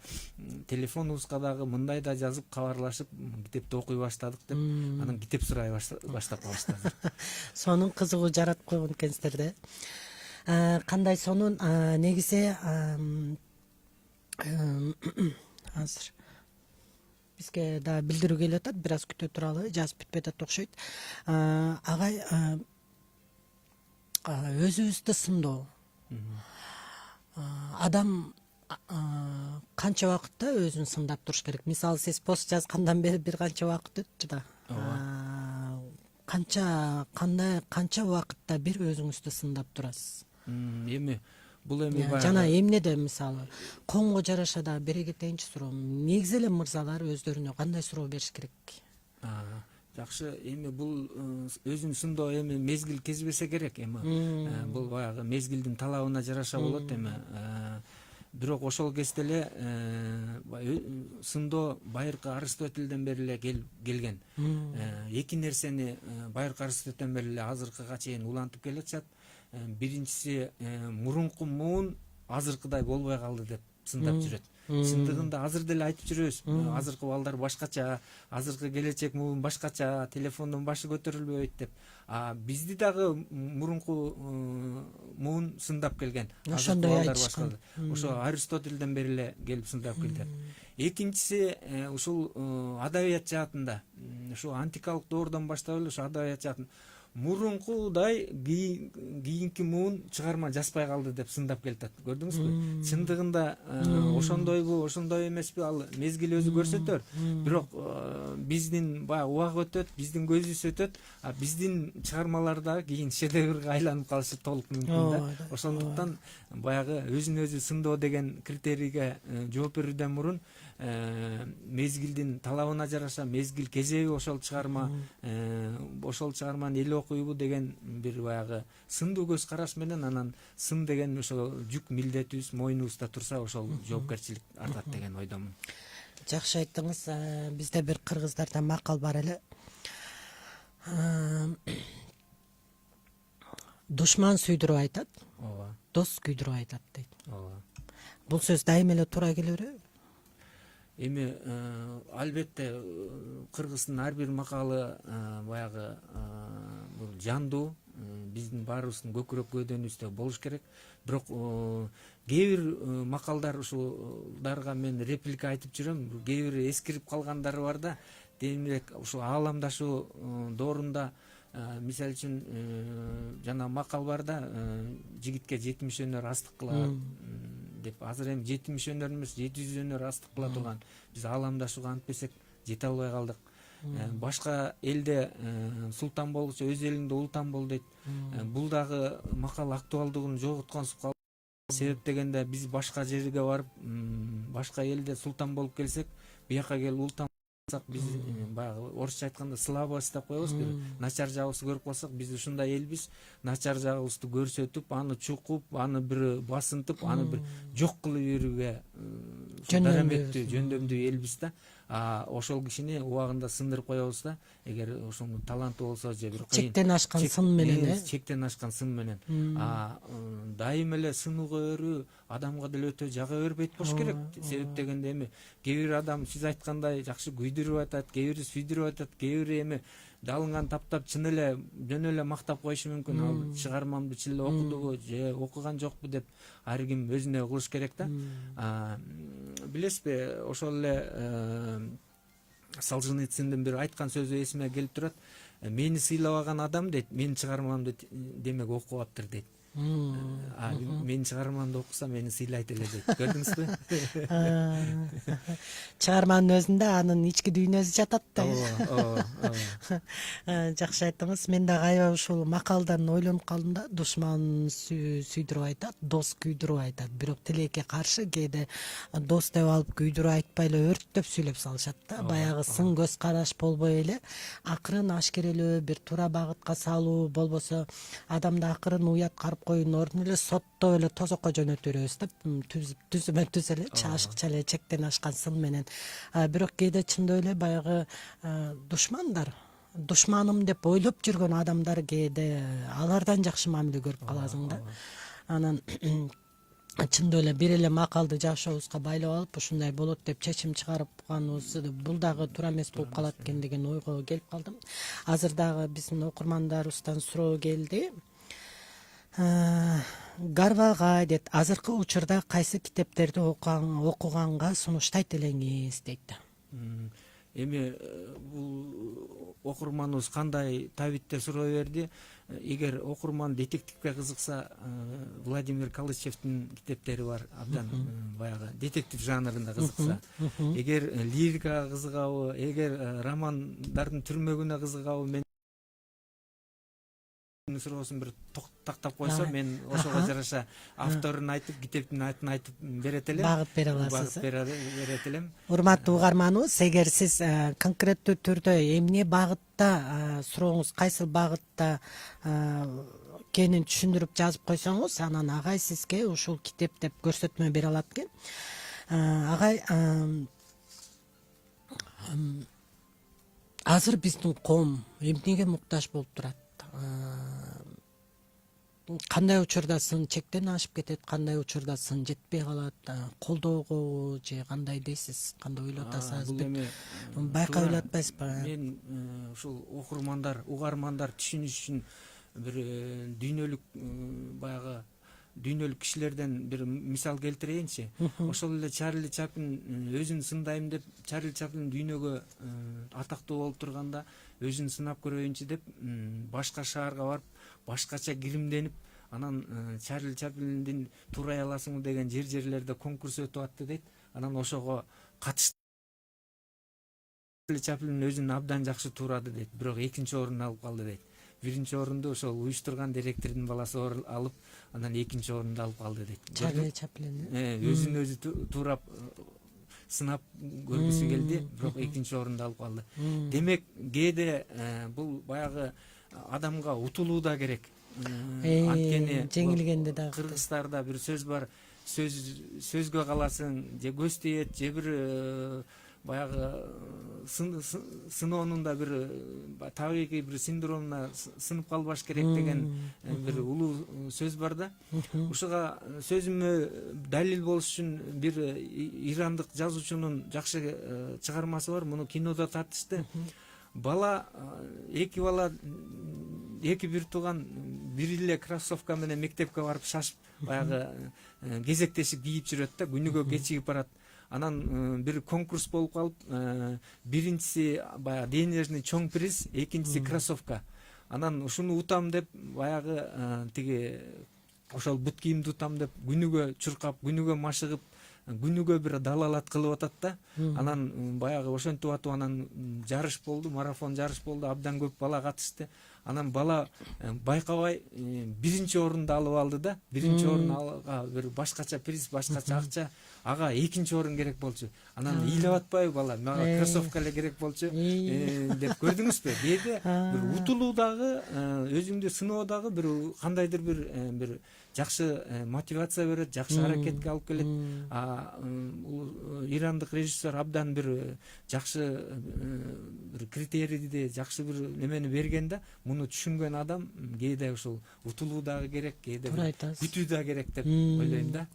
телефонубузга дагы мындай да жазып кабарлашып, китепти окуй баштадык деп, анан китеп сурай баштап калышты. Сонун кызыгуу жаратып койгон экенсиздер да. Кандай сонун негизи азыр бизге да билдирүү келип атат, бир аз күтө туралы, жазып бүтпөй атат окшойт. Агай өзүбүздү сындоо. Адам канча убакытта өзүн сындап туруш керек? Мисалы, сиз пост жазгандан бери бир канча убакыт өттү да. Канча убакытта бир өзүңүздү сындап турасыз? Эми бул жана эмнеде, мисалы, коомго жараша да бери кетейинчи суроо. Негизи эле мырзалар өздөрүнө кандай суроо бериш керек? Жакшы, эми бул өзүн сындоо эми мезгил кезбесе керек. Эми бул баягы мезгилдин талабына жараша болот. Эми бирок ошол кезде эле сындоо байыркы Аристотельден бери эле келген. Эки нерсени байыркы Аристотельден бери эле азыркыга чейин улантып келатышат. Биринчиси, мурунку муун азыркыдай болбой калды деп сындап жүрөт. Чындыгында азыр деле айтып жүрөбүз. Азыркы балдар башкача, азыркы келечек муун башкача, телефондон башы көтөрүлбөйт деп. Бизди дагы мурунку муун сындап келген. Ошондой айтышкан. Ошо Аристотельден бери эле келип сындап келди. Экинчиси, ушул адабият жаатында, ушу антикалык доордон баштап эле ушу адабият жаатын мурункудай кийинки муун чыгарма жазбай калды деп сындап келатат. Көрдүңүзбү? Чындыгында ошондойбу, ошондой эмеспи, ал мезгил өзү көрсөтөр. Бирок биздин баягы убак өтөт, биздин көзүбүз өтөт, биздин чыгармалар дагы кийин шедеврге айланып калышы толук мүмкүн да. Ошондуктан баягы өзүн өзү сындоо деген критерийге жооп берүүдөн мурун мезгилдин талабына жараша, мезгил кезеби ошол чыгарма, ошол чыгарманы эл окуйбу деген бир баягы сындуу көз караш менен, анан сын деген ошо жүк милдетибиз мойнубузда турса, ошол жоопкерчилик артат деген ойдомун. Жакшы айттыңыз. Бизде бир кыргыздарда макал бар эле. Душман сүйдүрүп айтат, дос күйдүрүп айтат дейт. Бул сөз дайыма эле туура келе береби? Эми албетте кыргыздын ар бир макалы баягы бул жандуу, биздин баарыбыздын көкүрөк көөдөнүбүздө болуш керек. Бирок кээ бир макалдар, ушуларга мен реплика айтып жүрөм. Кээ бир эскирип калгандары бар да. Демек ушул ааламдашуу доорунда, мисалы үчүн жана макал бар да, жигитке 70 өнөр астык кылат деп. Азыр эми 70 өнөр эмес, 700 өнөр астык кыла турган биз ааламдашууга антпесек жете албай калдык. Башка элде султан болчу, өз элиңде ултан бол дейт. Бул дагы макал актуалдыгын жоготконсуп калды. Себеп дегенде биз башка жерге барып, башка элде султан болуп келсек, бияка келип ултан болсак, биз баягы орусча айтканда слабость деп коебуз. Начар жагыбызды көрүп калсак, биз ушундай элбиз. Начар жагыбызды көрсөтүп, аны чукуп, аны бир басынтып, аны бир жок кылып берүүгө дараметтүү жөндөмдүү элбиз да. Ошол кишини убагында сындырып коебуз да. Эгер ошонун таланты болсо же бир чектен ашкан сын менен чектен ашкан сын менен дайым эле сынууга өрүү адамга деле өтө жага бербейт болуш керек. Себеп дегенде эми кээ бир адам сиз айткандай жакшы күйдүрүп айтат, кээ бири сүйдүрүп айтат, кээ бири эми далынган таптап чын эле жөн эле мактап коюшу мүмкүн. Ал чыгармамды чын эле окудубу же окуган жокпу деп ар ким өзүнө кылыш керек да. Билесизби, ошол эле Солженицындын бир айткан сөзү эсиме келип турат. Мени сыйлабаган адам дейт, менин чыгармамды демек окуптыр дейт. Менин чыгармамды окуса мени сыйлайт эле дейт. Көрдүңүзбү? чыгарманын өзүндө анын ички дүйнөсү жатат да. Жакшы айттыңыз. Мен дагы аябай ушул макалдан ойлонуп калдым да. Душман сүйдүрүп айтат, дос күйдүрүп айтат. Бирок тилекке каршы кээде дос деп алып күйдүрүп айтпай эле өрттөп сүйлөп салышат да. Баягы сын көз караш болбой эле акырын ашкерелөө, бир туура багытка салуу, болбосо адамды акырын уят карып коюунун ордуна эле соттоп эле тозокко жөнөтүп беребиз да. Түзүмө түз эле ашыкча эле чектен ашкан сын менен. Бирок кээде чындап эле баягы душманым деп ойлоп жүргөн адамдар кээде алардан жакшы мамиле көрүп каласың да. Анан чындап эле бир эле макалды жашообузга байлап алып ушундай болот деп чечим чыгарганыбыз бул дагы туура эмес болуп калат экен деген ойго келип калдым. Азыр дагы биздин окурмандарыбыздан суроо келди. Гарвага дейт, азыркы учурда кайсы китептерди окуганга сунуштайт элеңиз дейт. Эми бул окурманыбыз кандай табитте суроо берди. Эгер окурман детективге кызыкса, Владимир Калычевдин китептери бар, абдан баягы детектив жанрында кызыкса. Эгер лирикага кызыгабы, эгер романдардын түрмөгүнө кызыгабы, мен суроосун бир тактап койсо, мен ошого жараша авторун айтып, китептин атын айтып берет элем. Багыт бере аласыз. Берет элем. Урматтуу угарманыбыз, эгер сиз конкреттүү түрдө эмне багытта сурооңуз кайсы багытта экенин түшүндүрүп жазып койсоңуз, анан агай сизге ушул китеп деп көрсөтмө бере алат экен. Агай, азыр биздин коом эмнеге муктаж болуп турат? Кандай учурда сын чектен ашып кетет, кандай учурда сын жетпей калат, колдоого же кандай дейсиз, кандай ойлоп атасыз? Байкап эле атпайсызбы? Мен ушул окурмандар, угармандар түшүнүш үчүн бир баягы дүйнөлүк кишилерден бир мисал келтирейинчи. Ошол эле Чарли Чаплин өзүн сындайм деп, Чарли Чаплин дүйнөгө атактуу болуп турганда өзүн сынап көрөйүнчү деп башка шаарга барып, башкача киримденип, анан Чарли Чаплиндин турай аласыңбы деген жерлерде конкурс өтүп атты дейт. Анан ошого катышты. Чарли Чаплин өзүн абдан жакшы туурады дейт, бирок экинчи орунду алып калды дейт. Биринчи орунду ошол уюштурган директордун баласы алып, анан экинчи орунду алып калды дейт. Чарли Чаплин өзүн өзү туурап сынап көргүсү келди, бирок экинчи орунду алып калды. Демек, кээде бул баягы адамга утулуу да керек. Анткени жеңилгенде дагы кыргыздарда бир сөз бар, сөзгө каласың, же көз тиет, же бир баягы сыноонун да бир табигый бир синдромуна сынып калбаш керек деген бир улуу сөз бар да. Ушуга сөзүмө далил болуш үчүн бир ирандык жазуучунун жакшы чыгармасы бар, муну кинодо тартышты. Эки бир тууган бир эле кроссовка менен мектепке барып шашып, баягы кезектешип кийип жүрөт да, күнүгө кечигип барат. Анан бир конкурс болуп калып, биринчиси баягы денежный чоң приз, экинчиси кроссовка. Анан ушуну утам деп, баягы тиги ошол бут кийимди утам деп күнүгө чуркап, күнүгө машыгып, күнүгө бир далалат кылып атат да. Анан баягы ошентип атып, анан жарыш болду, марафон жарыш болду, абдан көп бала катышты. анан бала байкабай биринчи орунду алып алды да, биринчи орун ага бир башкача приз, башкача акча, ага экинчи орун керек болчу. Анан ыйлап атпайбы бала, мага кроссовка эле керек болчу деп көрдүңүзбү? Кээде бир утулуудагы, өзүңдү сыноодагы бир кандайдыр бир жакшы мотивация берет, жакшы аракетке алып келет. Ирандык режиссер абдан бир жакшы бир критерийди, жакшы бир немени берген да, муну түшүнгөн адам кээде ушул утулуу дагы керек, кээде күтүү да керек деп ойлойм да.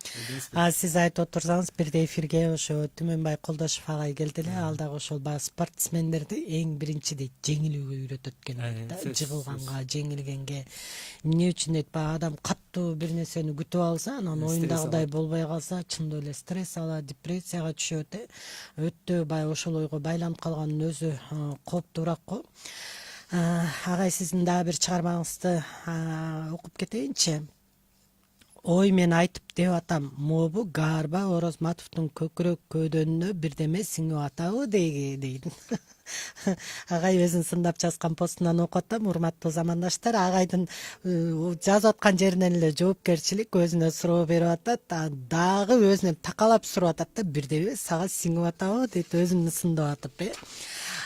Сиз айтып отурсаңыз, бирде эфирге ошо Түмөнбай Колдошов агай келди эле, ал дагы ошол баягы спортсмендерди эң биринчи дейт жеңилүүгө үйрөтөт экен да, жыгылганга, жеңилгенге. Эмне үчүн дейт, баягы адам каттуу бир нерсени күтүп алса, анан оюндагыдай болбой калса, чындап эле стресс алат, депрессияга түшөт, өтө баягы ошол ойго байланып калганын өзү кооптуураак го. Агай, сиздин дагы бир чыгармаңызды окуп кетейинчи. Ой, мен айтып деп атам, мобу Гарба Орозматовдун көкүрөк көөдөнүнө бирдеме сиңип атабы дейт. Агай өзүн сындап жазган постунан окуп атам, урматтуу замандаштар. Агайдын жазып аткан жеринен эле жоопкерчилик, өзүнө суроо берип атат, дагы өзүнөн такалап сурап атат да, бирдеме сага сиңип атабы дейт, өзүн сындап атып.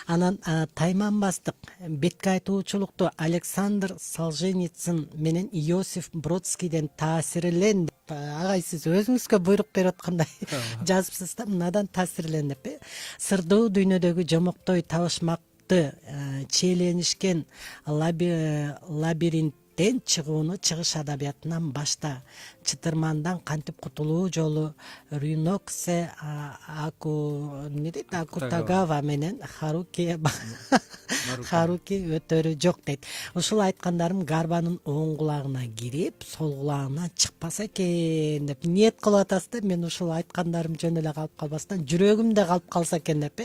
Анан тайманбастык бетке айтуучулукту Александр Солженицын менен Иосиф Бродскийден таасирлен деп, агай сиз өзүңүзгө буйрук берип аткандай жазыпсыз да, мынадан таасирлен деп. Сырдуу дүйнөдөгү жомоктой табышмакты чиеленишкен лабиринттен чыгууну чыгыш адабиятынан башта. Чытырмандан кантип кутулуу жолу Рюноксе Акутагава менен Харуки өтөрү жок дейт. Ушул айткандарым Гарбанын оң кулагына кирип, сол кулагына чыкпаса экен деп ниет кылып атасыз да. Мен ушул айткандарым жөн эле калып калбастан, жүрөгүмдө калып калса экен деп.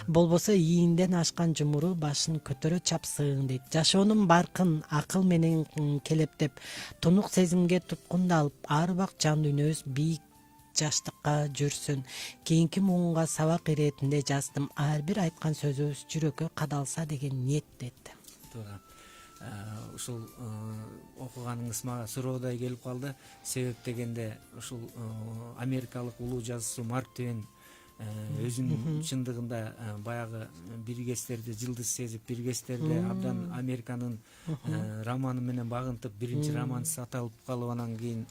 Болбосо ийинден ашкан жумуру башын көтөрө чапсың дейт. Жашоонун баркын акыл менен келептеп, тунук сезимге туткундалып, арбак жан дүйнөбүз бийик жаштыкка жүрсүн. Кийинки муунга сабак иретинде жаздым. Ар бир айткан сөзүбүз жүрөккө кадалса деген ниет дейт. Туура. Ушул окуганыңыз мага суроодай келип калды. Себеп дегенде ушул америкалык улуу жазуучу Марк Твен өзүнүн чындыгында баягы биргестерди, жылдыз сезип биргестерди абдан Американын романы менен багынтып, биринчи романы саталып калып, анан кийин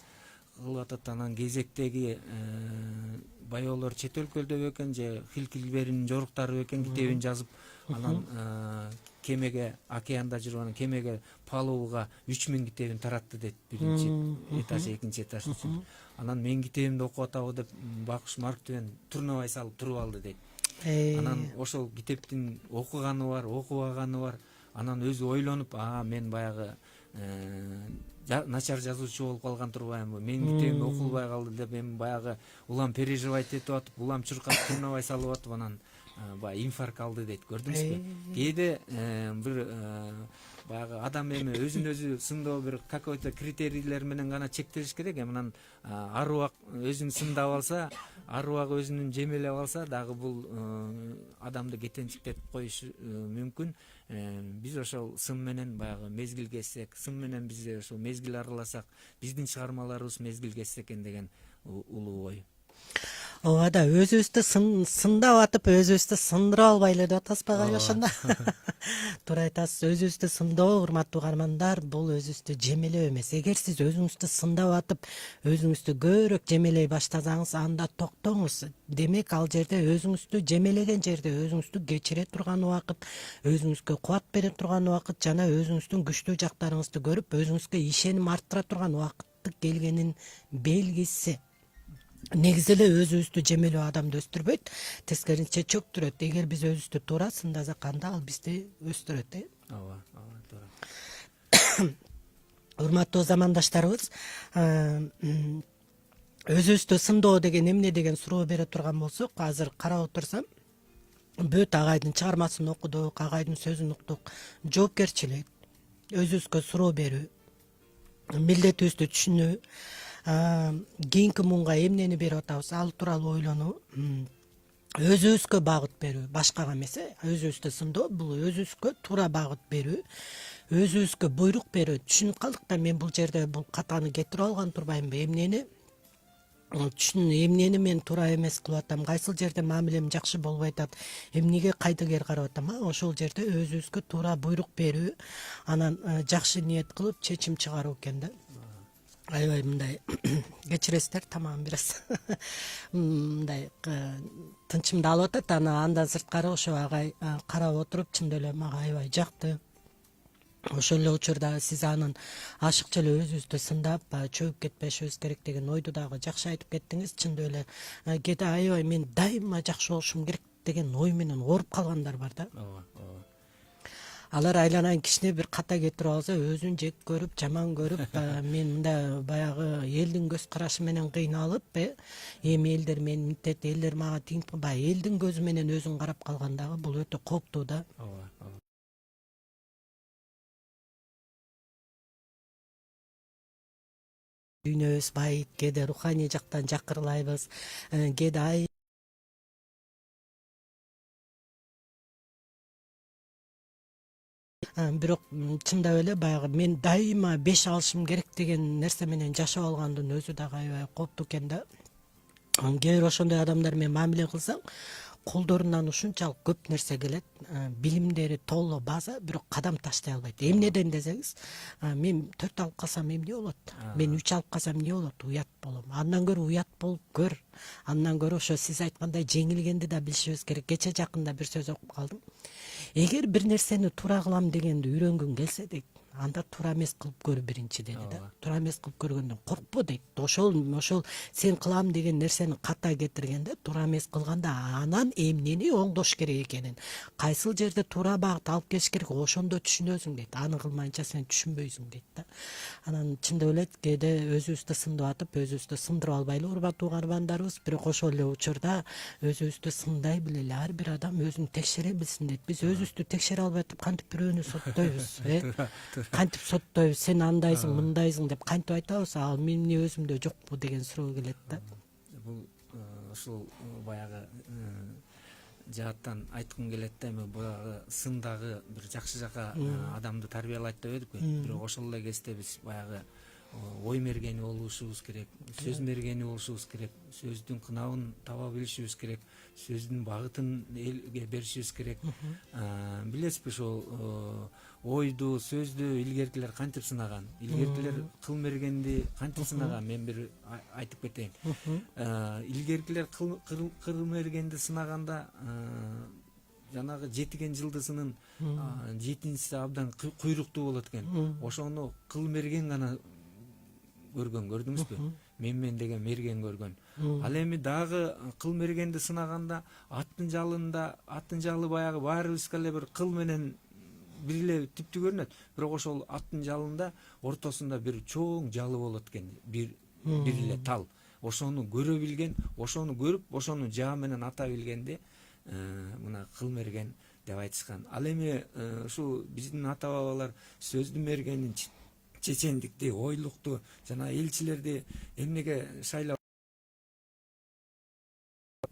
кылып атат. Анан кезектеги баяолор чет өлкөдө экен же Хилкилберинин жоруктары экен китебин жазып, анан кемеге, океанда жүрүп анан кемеге, палубага 3000 китебин таратты дейт, биринчи этаж, экинчи этаж үчүн. Анан мен китебимди окуп атабы деп Бакуш Марк Твен турнабай салып туруп алды дейт. Анан ошол китептин окуганы бар, окубаганы бар. Анан өзү ойлонуп, мен баягы начар жазуучу болуп калган турбаймынбы, менин китебим окулбай калды деп эми баягы улам переживать этип атып, улам чуркап турнабай салып атып, анан баягы инфаркт алды дейт. Көрдүңүзбү? Кээде бир баягы адам эми өзүн өзү сындоо бир какой-то критерийлер менен гана чектелиш керек. Анан аруак өзүн сындап алса, аруак өзүнүн жемелеп алса дагы бул адамды кетенчиктетип коюшу мүмкүн. Биз ошол сын менен баягы мезгил кессек, сын менен бизде ошол мезгил араласак, биздин чыгармаларыбыз мезгил кессе экен деген улуу ой. Ооба да, өзүбүздү сындап атып, өзүбүздү сындыра албайлы деп атасызбы агай ошондо? Туура айтасыз, өзүбүздү сындоо, урматтуу угармандар, бул өзүбүздү жемелөө эмес. Эгер сиз өзүңүздү сындап атып, өзүңүздү көбүрөөк жемелей баштасаңыз, анда токтоңуз. Демек, ал жерде өзүңүздү жемелеген жерде өзүңүздү кечире турган убакыт, өзүңүзгө кубат бере турган убакыт жана өзүңүздүн күчтүү жактарыңызды көрүп, өзүңүзгө ишеним арттыра турган убакыт келгенин белгиси. Негизи эле өзүбүздү жемелөө адамды өстүрбөйт, тескерисинче чөктүрөт. Эгер биз өзүбүздү туура сындасак, анда ал бизди өстүрөт. Ооба, туура. Урматтуу замандаштарыбыз, өзүбүздү сындоо деген эмне деген суроо бере турган болсок, азыр карап отурсам, бүт агайдын чыгармасын окудук, агайдын сөзүн уктук. Жоопкерчилик, өзүбүзгө суроо берүү, милдетибизди түшүнүү, кийинки муунга эмнени берип атабыз, ал тууралуу ойлонуу, өзүбүзгө багыт берүү, башкага эмес, өзүбүздү сындоо, бул өзүбүзгө туура багыт берүү, өзүбүзгө буйрук берүү түшүнүп калдык да, мен бул жерде бул катаны кетирип алган турбаймынбы, эмнени мен туура эмес кылып атам, кайсыл жерде мамилем жакшы болбой атат, эмнеге кайдыгер карап атам, ошол жерде өзүбүзгө туура буйрук берүү, анан жакшы ниет кылып чечим чыгаруу экен да. Аябай мындай кечиресиздер, тамагым бир аз мындай тынчымды алып атат. Андан сырткары ошо агай карап отуруп чындап эле мага аябай жакты. Ошол эле учурда сиз анын ашыкча эле өзүбүздү сындап чөгүп кетпешибиз керек деген ойду дагы жакшы айтып кеттиңиз. Чындап эле кээде аябай мен дайыма жакшы болушум керек деген ой менен ооруп калгандар бар да. ооба ооба. Алар айланайын кичине бир ката кетирип алса өзүн жек көрүп, жаман көрүп, мен мындай баягы элдин көз карашы менен кыйналып, эми элдер мени мынтет, элдер мага тиңип, баягы элдин көзү менен өзүн карап калгандагы бул өтө кооптуу да. ооба ооба. Дүйнөбүз байыт, кээде руханий жактан жакырлайбыз, кээде бирок чындап эле баягы мен дайыма 5 алышым керек деген нерсе менен жашап алгандын өзү дагы аябай кооптуу экен да. Кээ бир ошондой адамдар менен мамиле кылсаң, колдорунан ушунчалык көп нерсе келет, билимдери толо база, бирок кадам таштай албайт. Эмнеден десеңиз, мен 4 алып калсам эмне болот? Мен 3 алып калсам эмне болот? Уят болом. Андан көрө уят болуп көр. Андан көрө ошо сиз айткандай жеңилгенди да билишибиз керек. Кече жакында бир сөз окуп калдым. Эгер бир нерсени туура кылам дегенди үйрөнгүң келсе дейт, анда туура эмес кылып көр биринчи деди да. Туура эмес кылып көргөндөн коркпо дейт. Ошол сен кылам деген нерсени ката кетиргенде, туура эмес кылганда анан эмнени оңдош керек экенин, кайсыл жерде туура багыт алып келиш керек, ошондо түшүнөсүң дейт. Аны кылмайынча сен түшүнбөйсүң дейт да. Анан чындап эле кээде өзүбүздү сындап атып, өзүбүздү сындырып албайлы урматтуу угармандарыбыз, бирок ошол эле учурда өзүбүздү сындай билели, ар бир адам өзүн текшере билсин дейт. Биз өзүбүздү текшере албай атып кантип бирөөнү соттойбуз, кантип соттойбуз, сен андайсың, мындайсың деп кантип айтабыз, ал эмне өзүмдө жокпу деген суроо келет да. Бул ушул баягы жааттан айткым келет да, эми баягы сындагы бир жакшы жака адамды тарбиялайт деп едик, бирок ошол эле кезде биз баягы ой мергени болушубуз керек, сөз мергени болушубуз керек, сөздүн кынабын таба билишибиз керек, сөздүн багытын элге беришибиз керек. Билесизби ошол ойду, сөздү илгеркилер кантип сынаган, илгеркилер кыл мергенди кантип сынаган, мен бир айтып кетейин. Илгеркилер кыл мергенди сынаганда жанагы жетиген жылдызынын 7-си абдан куйруктуу болот экен. Ошону кыл мерген гана көргөн, көрдүңүзбү? Мен деген мерген көргөн. Ал эми дагы кыл мергенди сынаганда аттын жалы баягы баарыбызга эле бир кыл менен бир эле типтүү көрүнөт. Бирок ошол аттын жалында ортосунда бир чоң жалы болот экен, бир эле тал. Ошону көрө билген, ошону көрүп, ошону жаа менен ата билгенди мына кыл мерген деп айтышкан. Ал эми ушул биздин ата бабалар сөздү мергенин, чечендикти, ойлукту, жана элчилерди эмнеге шайлап,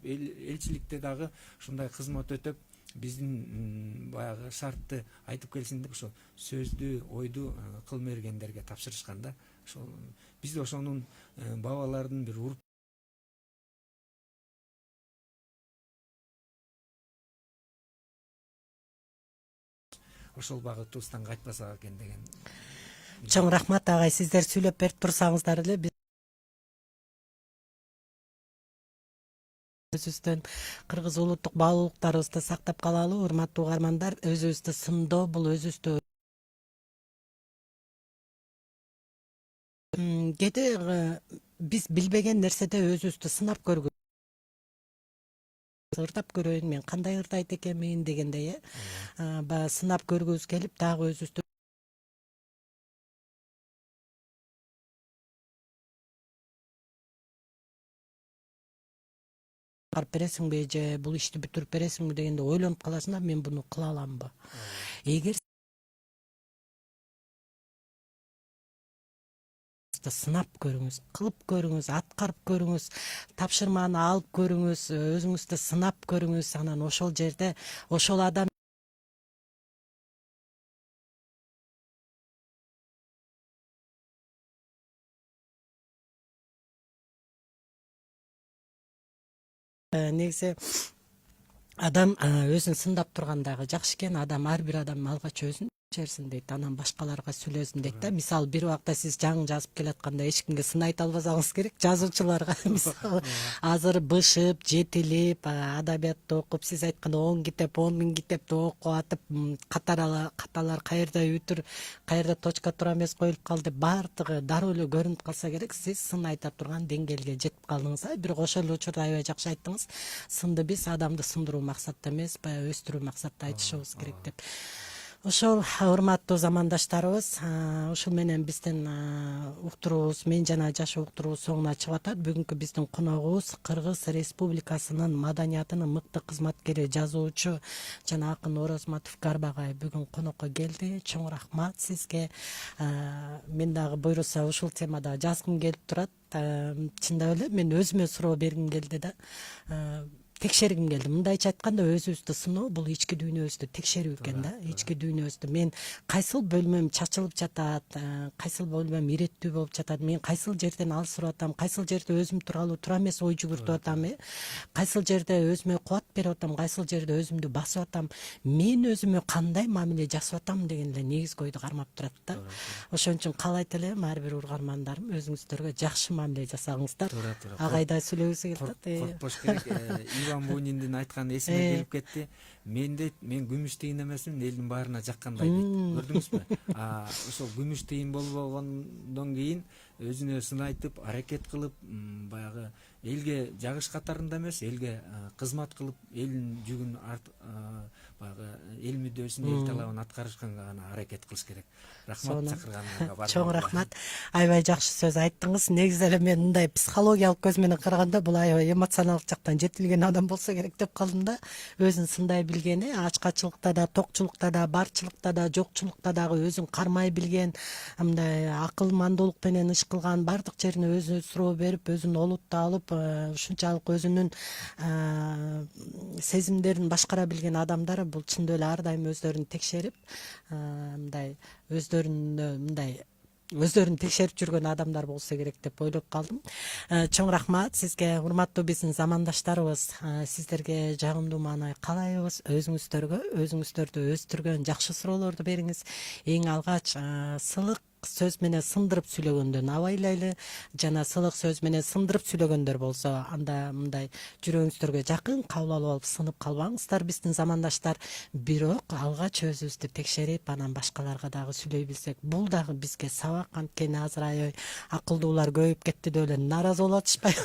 элчиликте дагы ушундай кызмат өтөп, биздин баягы шартты айтып келсин деп ошо сөздү, ойду кыл мергендерге тапшырышкан да. Ошол биз ошонун бабалардын бир ошол багытыбыздан кайтпасак экен деген. Чоң рахмат агай, сиздер сүйлөп берип турсаңыздар эле биз өзүбүздүн кыргыз улуттук баалуулуктарыбызды сактап калалы. Урматтуу угармандар, өзүбүздү сындоо бул өзүбүздү кээде биз билбеген нерседе өзүбүздү сынап көргүбүз. Ырдап көрөйүн, мен кандай ырдайт экенмин дегендей, баягы сынап көргүбүз келип, дагы өзүбүздү карып бересиңби же бул ишти бүтүрүп бересиңби дегенде ойлонуп каласың да, мен буну кыла аламбы? Эгер сынап көрүңүз, кылып көрүңүз, аткарып көрүңүз, тапшырманы алып көрүңүз, өзүңүздү сынап көрүңүз, анан ошол жерде ошол адам негизи адам өзүн сындап тургандагы жакшы экен. Адам ар бир адам алгач өзүн черсин дейт, анан башкаларга сүйлөсүн дейт да. Мисалы бир убакта сиз жаңы жазып келатканда эч кимге сын айта албасаңыз керек, жазуучуларга мисалы азыр бышып, жетилип, адабиятты окуп, сиз айткандай 10 китеп, 10 000 китепти окуп атып, каталар каерде үтүр, каерде точка тура эмес коюлуп калды, баардыгы дароо эле көрүнүп калса керек, сиз сын айта турган деңгээлге жетип калдыңыз. Бирок ошол эле учурда аябай жакшы айттыңыз. Сынды биз адамды сындыруу максатта эмес, баягы өстүрүү максатта айтышыбыз керек деп. Ошол урматтуу замандаштарыбыз, ушул менен биздин уктуруубуз, мен жана Жашоо уктуруубуз соңуна чыгып атат. Бүгүнкү биздин коногубуз Кыргыз Республикасынын маданиятынын мыкты кызматкери, жазуучу жана акын Орозматов Гарбагай бүгүн конокко келди. Чоң рахмат сизге. Мен дагы буйруса ушул темада жазгым келип турат. Чындап эле мен өзүмө суроо бергим келди да. Текшергим келди. Мындайча айтканда өзүбүздү сыноо бул ички дүйнөбүздү текшерүү экен да. Ички дүйнөбүздү мен кайсыл бөлмөм чачылып жатат, кайсыл бөлмөм иреттүү болуп жатат, мен кайсыл жерден алысып атам, кайсыл жерде өзүм тууралуу туура эмес ой жүгүртүп атам, кайсыл жерде өзүмө кубат берип атам, кайсыл жерде өзүмдү басып атам, мен өзүмө кандай мамиле жасап атам деген эле негизги ойду кармап турат да. Ошон үчүн каалайт элем ар бир угармандарым өзүңүздөргө жакшы мамиле жасаңыздар. Агайда сүйлөгүсү келип атат. Коркпош керек. Иван Буниндин айтканы эсиме келип кетти. Мен күмүш тыйын эмесмин, элдин баарына жаккандай дейт. Көрдүңүзбү? Ошол күмүш тыйын болбогондон кийин өзүнө сын айтып, аракет кылып, баягы элге жагыш катарында эмес, элге кызмат кылып, элдин жүгүн баягы эл мүддөсүн, эл талабын аткарышка гана аракет кылыш керек. Рахмат чакырганыңызга бар. Чоң рахмат. Аябай жакшы сөз айттыңыз. Негизи эле мен мындай психологиялык көз менен караганда бул аябай эмоционалдык жактан жетилген адам болсо керек деп калдым да. Өзүн сындай билгени, ачкачылыкта да, токчулукта да, барчылыкта да, жокчулукта дагы өзүн кармай билген, мындай акылмандуулук менен иш кылган, бардык жерине өзү суроо берип, өзүн олутта алып, ушунчалык өзүнүн сезимдерин башкара билген адамдар бул чындап эле ар дайым өздөрүн текшерип, мындай өздөрүн текшерип жүргөн адамдар болсо керек деп ойлоп калдым. Чоң рахмат сизге, урматтуу биздин замандаштарыбыз. Сиздерге жагымдуу маанай каалайбыз. Өзүңүздөрдү өстүргөн жакшы суроолорду бериңиз. Эң алгач сылык сөз менен сындырып сүйлөгөндөн абайлайлы, жана сылык сөз менен сындырып сүйлөгөндөр болсо, анда мындай жүрөгүңүздөргө жакын кабыл алып алып сынып калбаңыздар биздин замандаштар. Бирок алгач өзүбүздү текшерип, анан башкаларга дагы сүйлөй билсек, бул дагы бизге сабак. Анткени азыр аябай акылдуулар көбөйүп кетти деп эле нааразы болуп атышпайбы?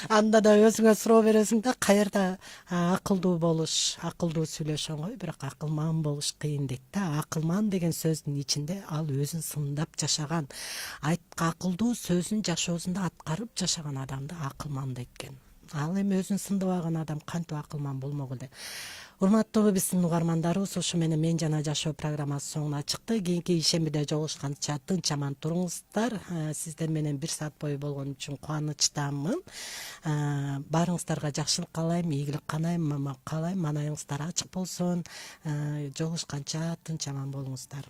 Анда да өзүңө суроо бересиң да, каерда акылдуу болуш, акылдуу сүйлөшөң ғой, бирок акылман болуш кыйын дейт да. Акылман деген сөздүн ичинде ал өзүн сындап жашаган, акылдуу сөзүн жашоосунда аткарып жашаган адамды акылман дейт экен. Ал эми өзүн сындабаган адам кантип акылман болмок эле? Урматтуу биздин угармандарыбыз, ушу менен мен жана Жашоо программасы соңуна чыкты. Кийинки ишембиде жолугушканча тынч аман туруңуздар. Сиздер менен 1 саат бою болгон үчүн кубанычтамын. Баарыңыздарга жакшылык каалайм, ийгилик каалайм, манайыңыздар ачык болсун. Жолугушканча тынч аман болуңуздар.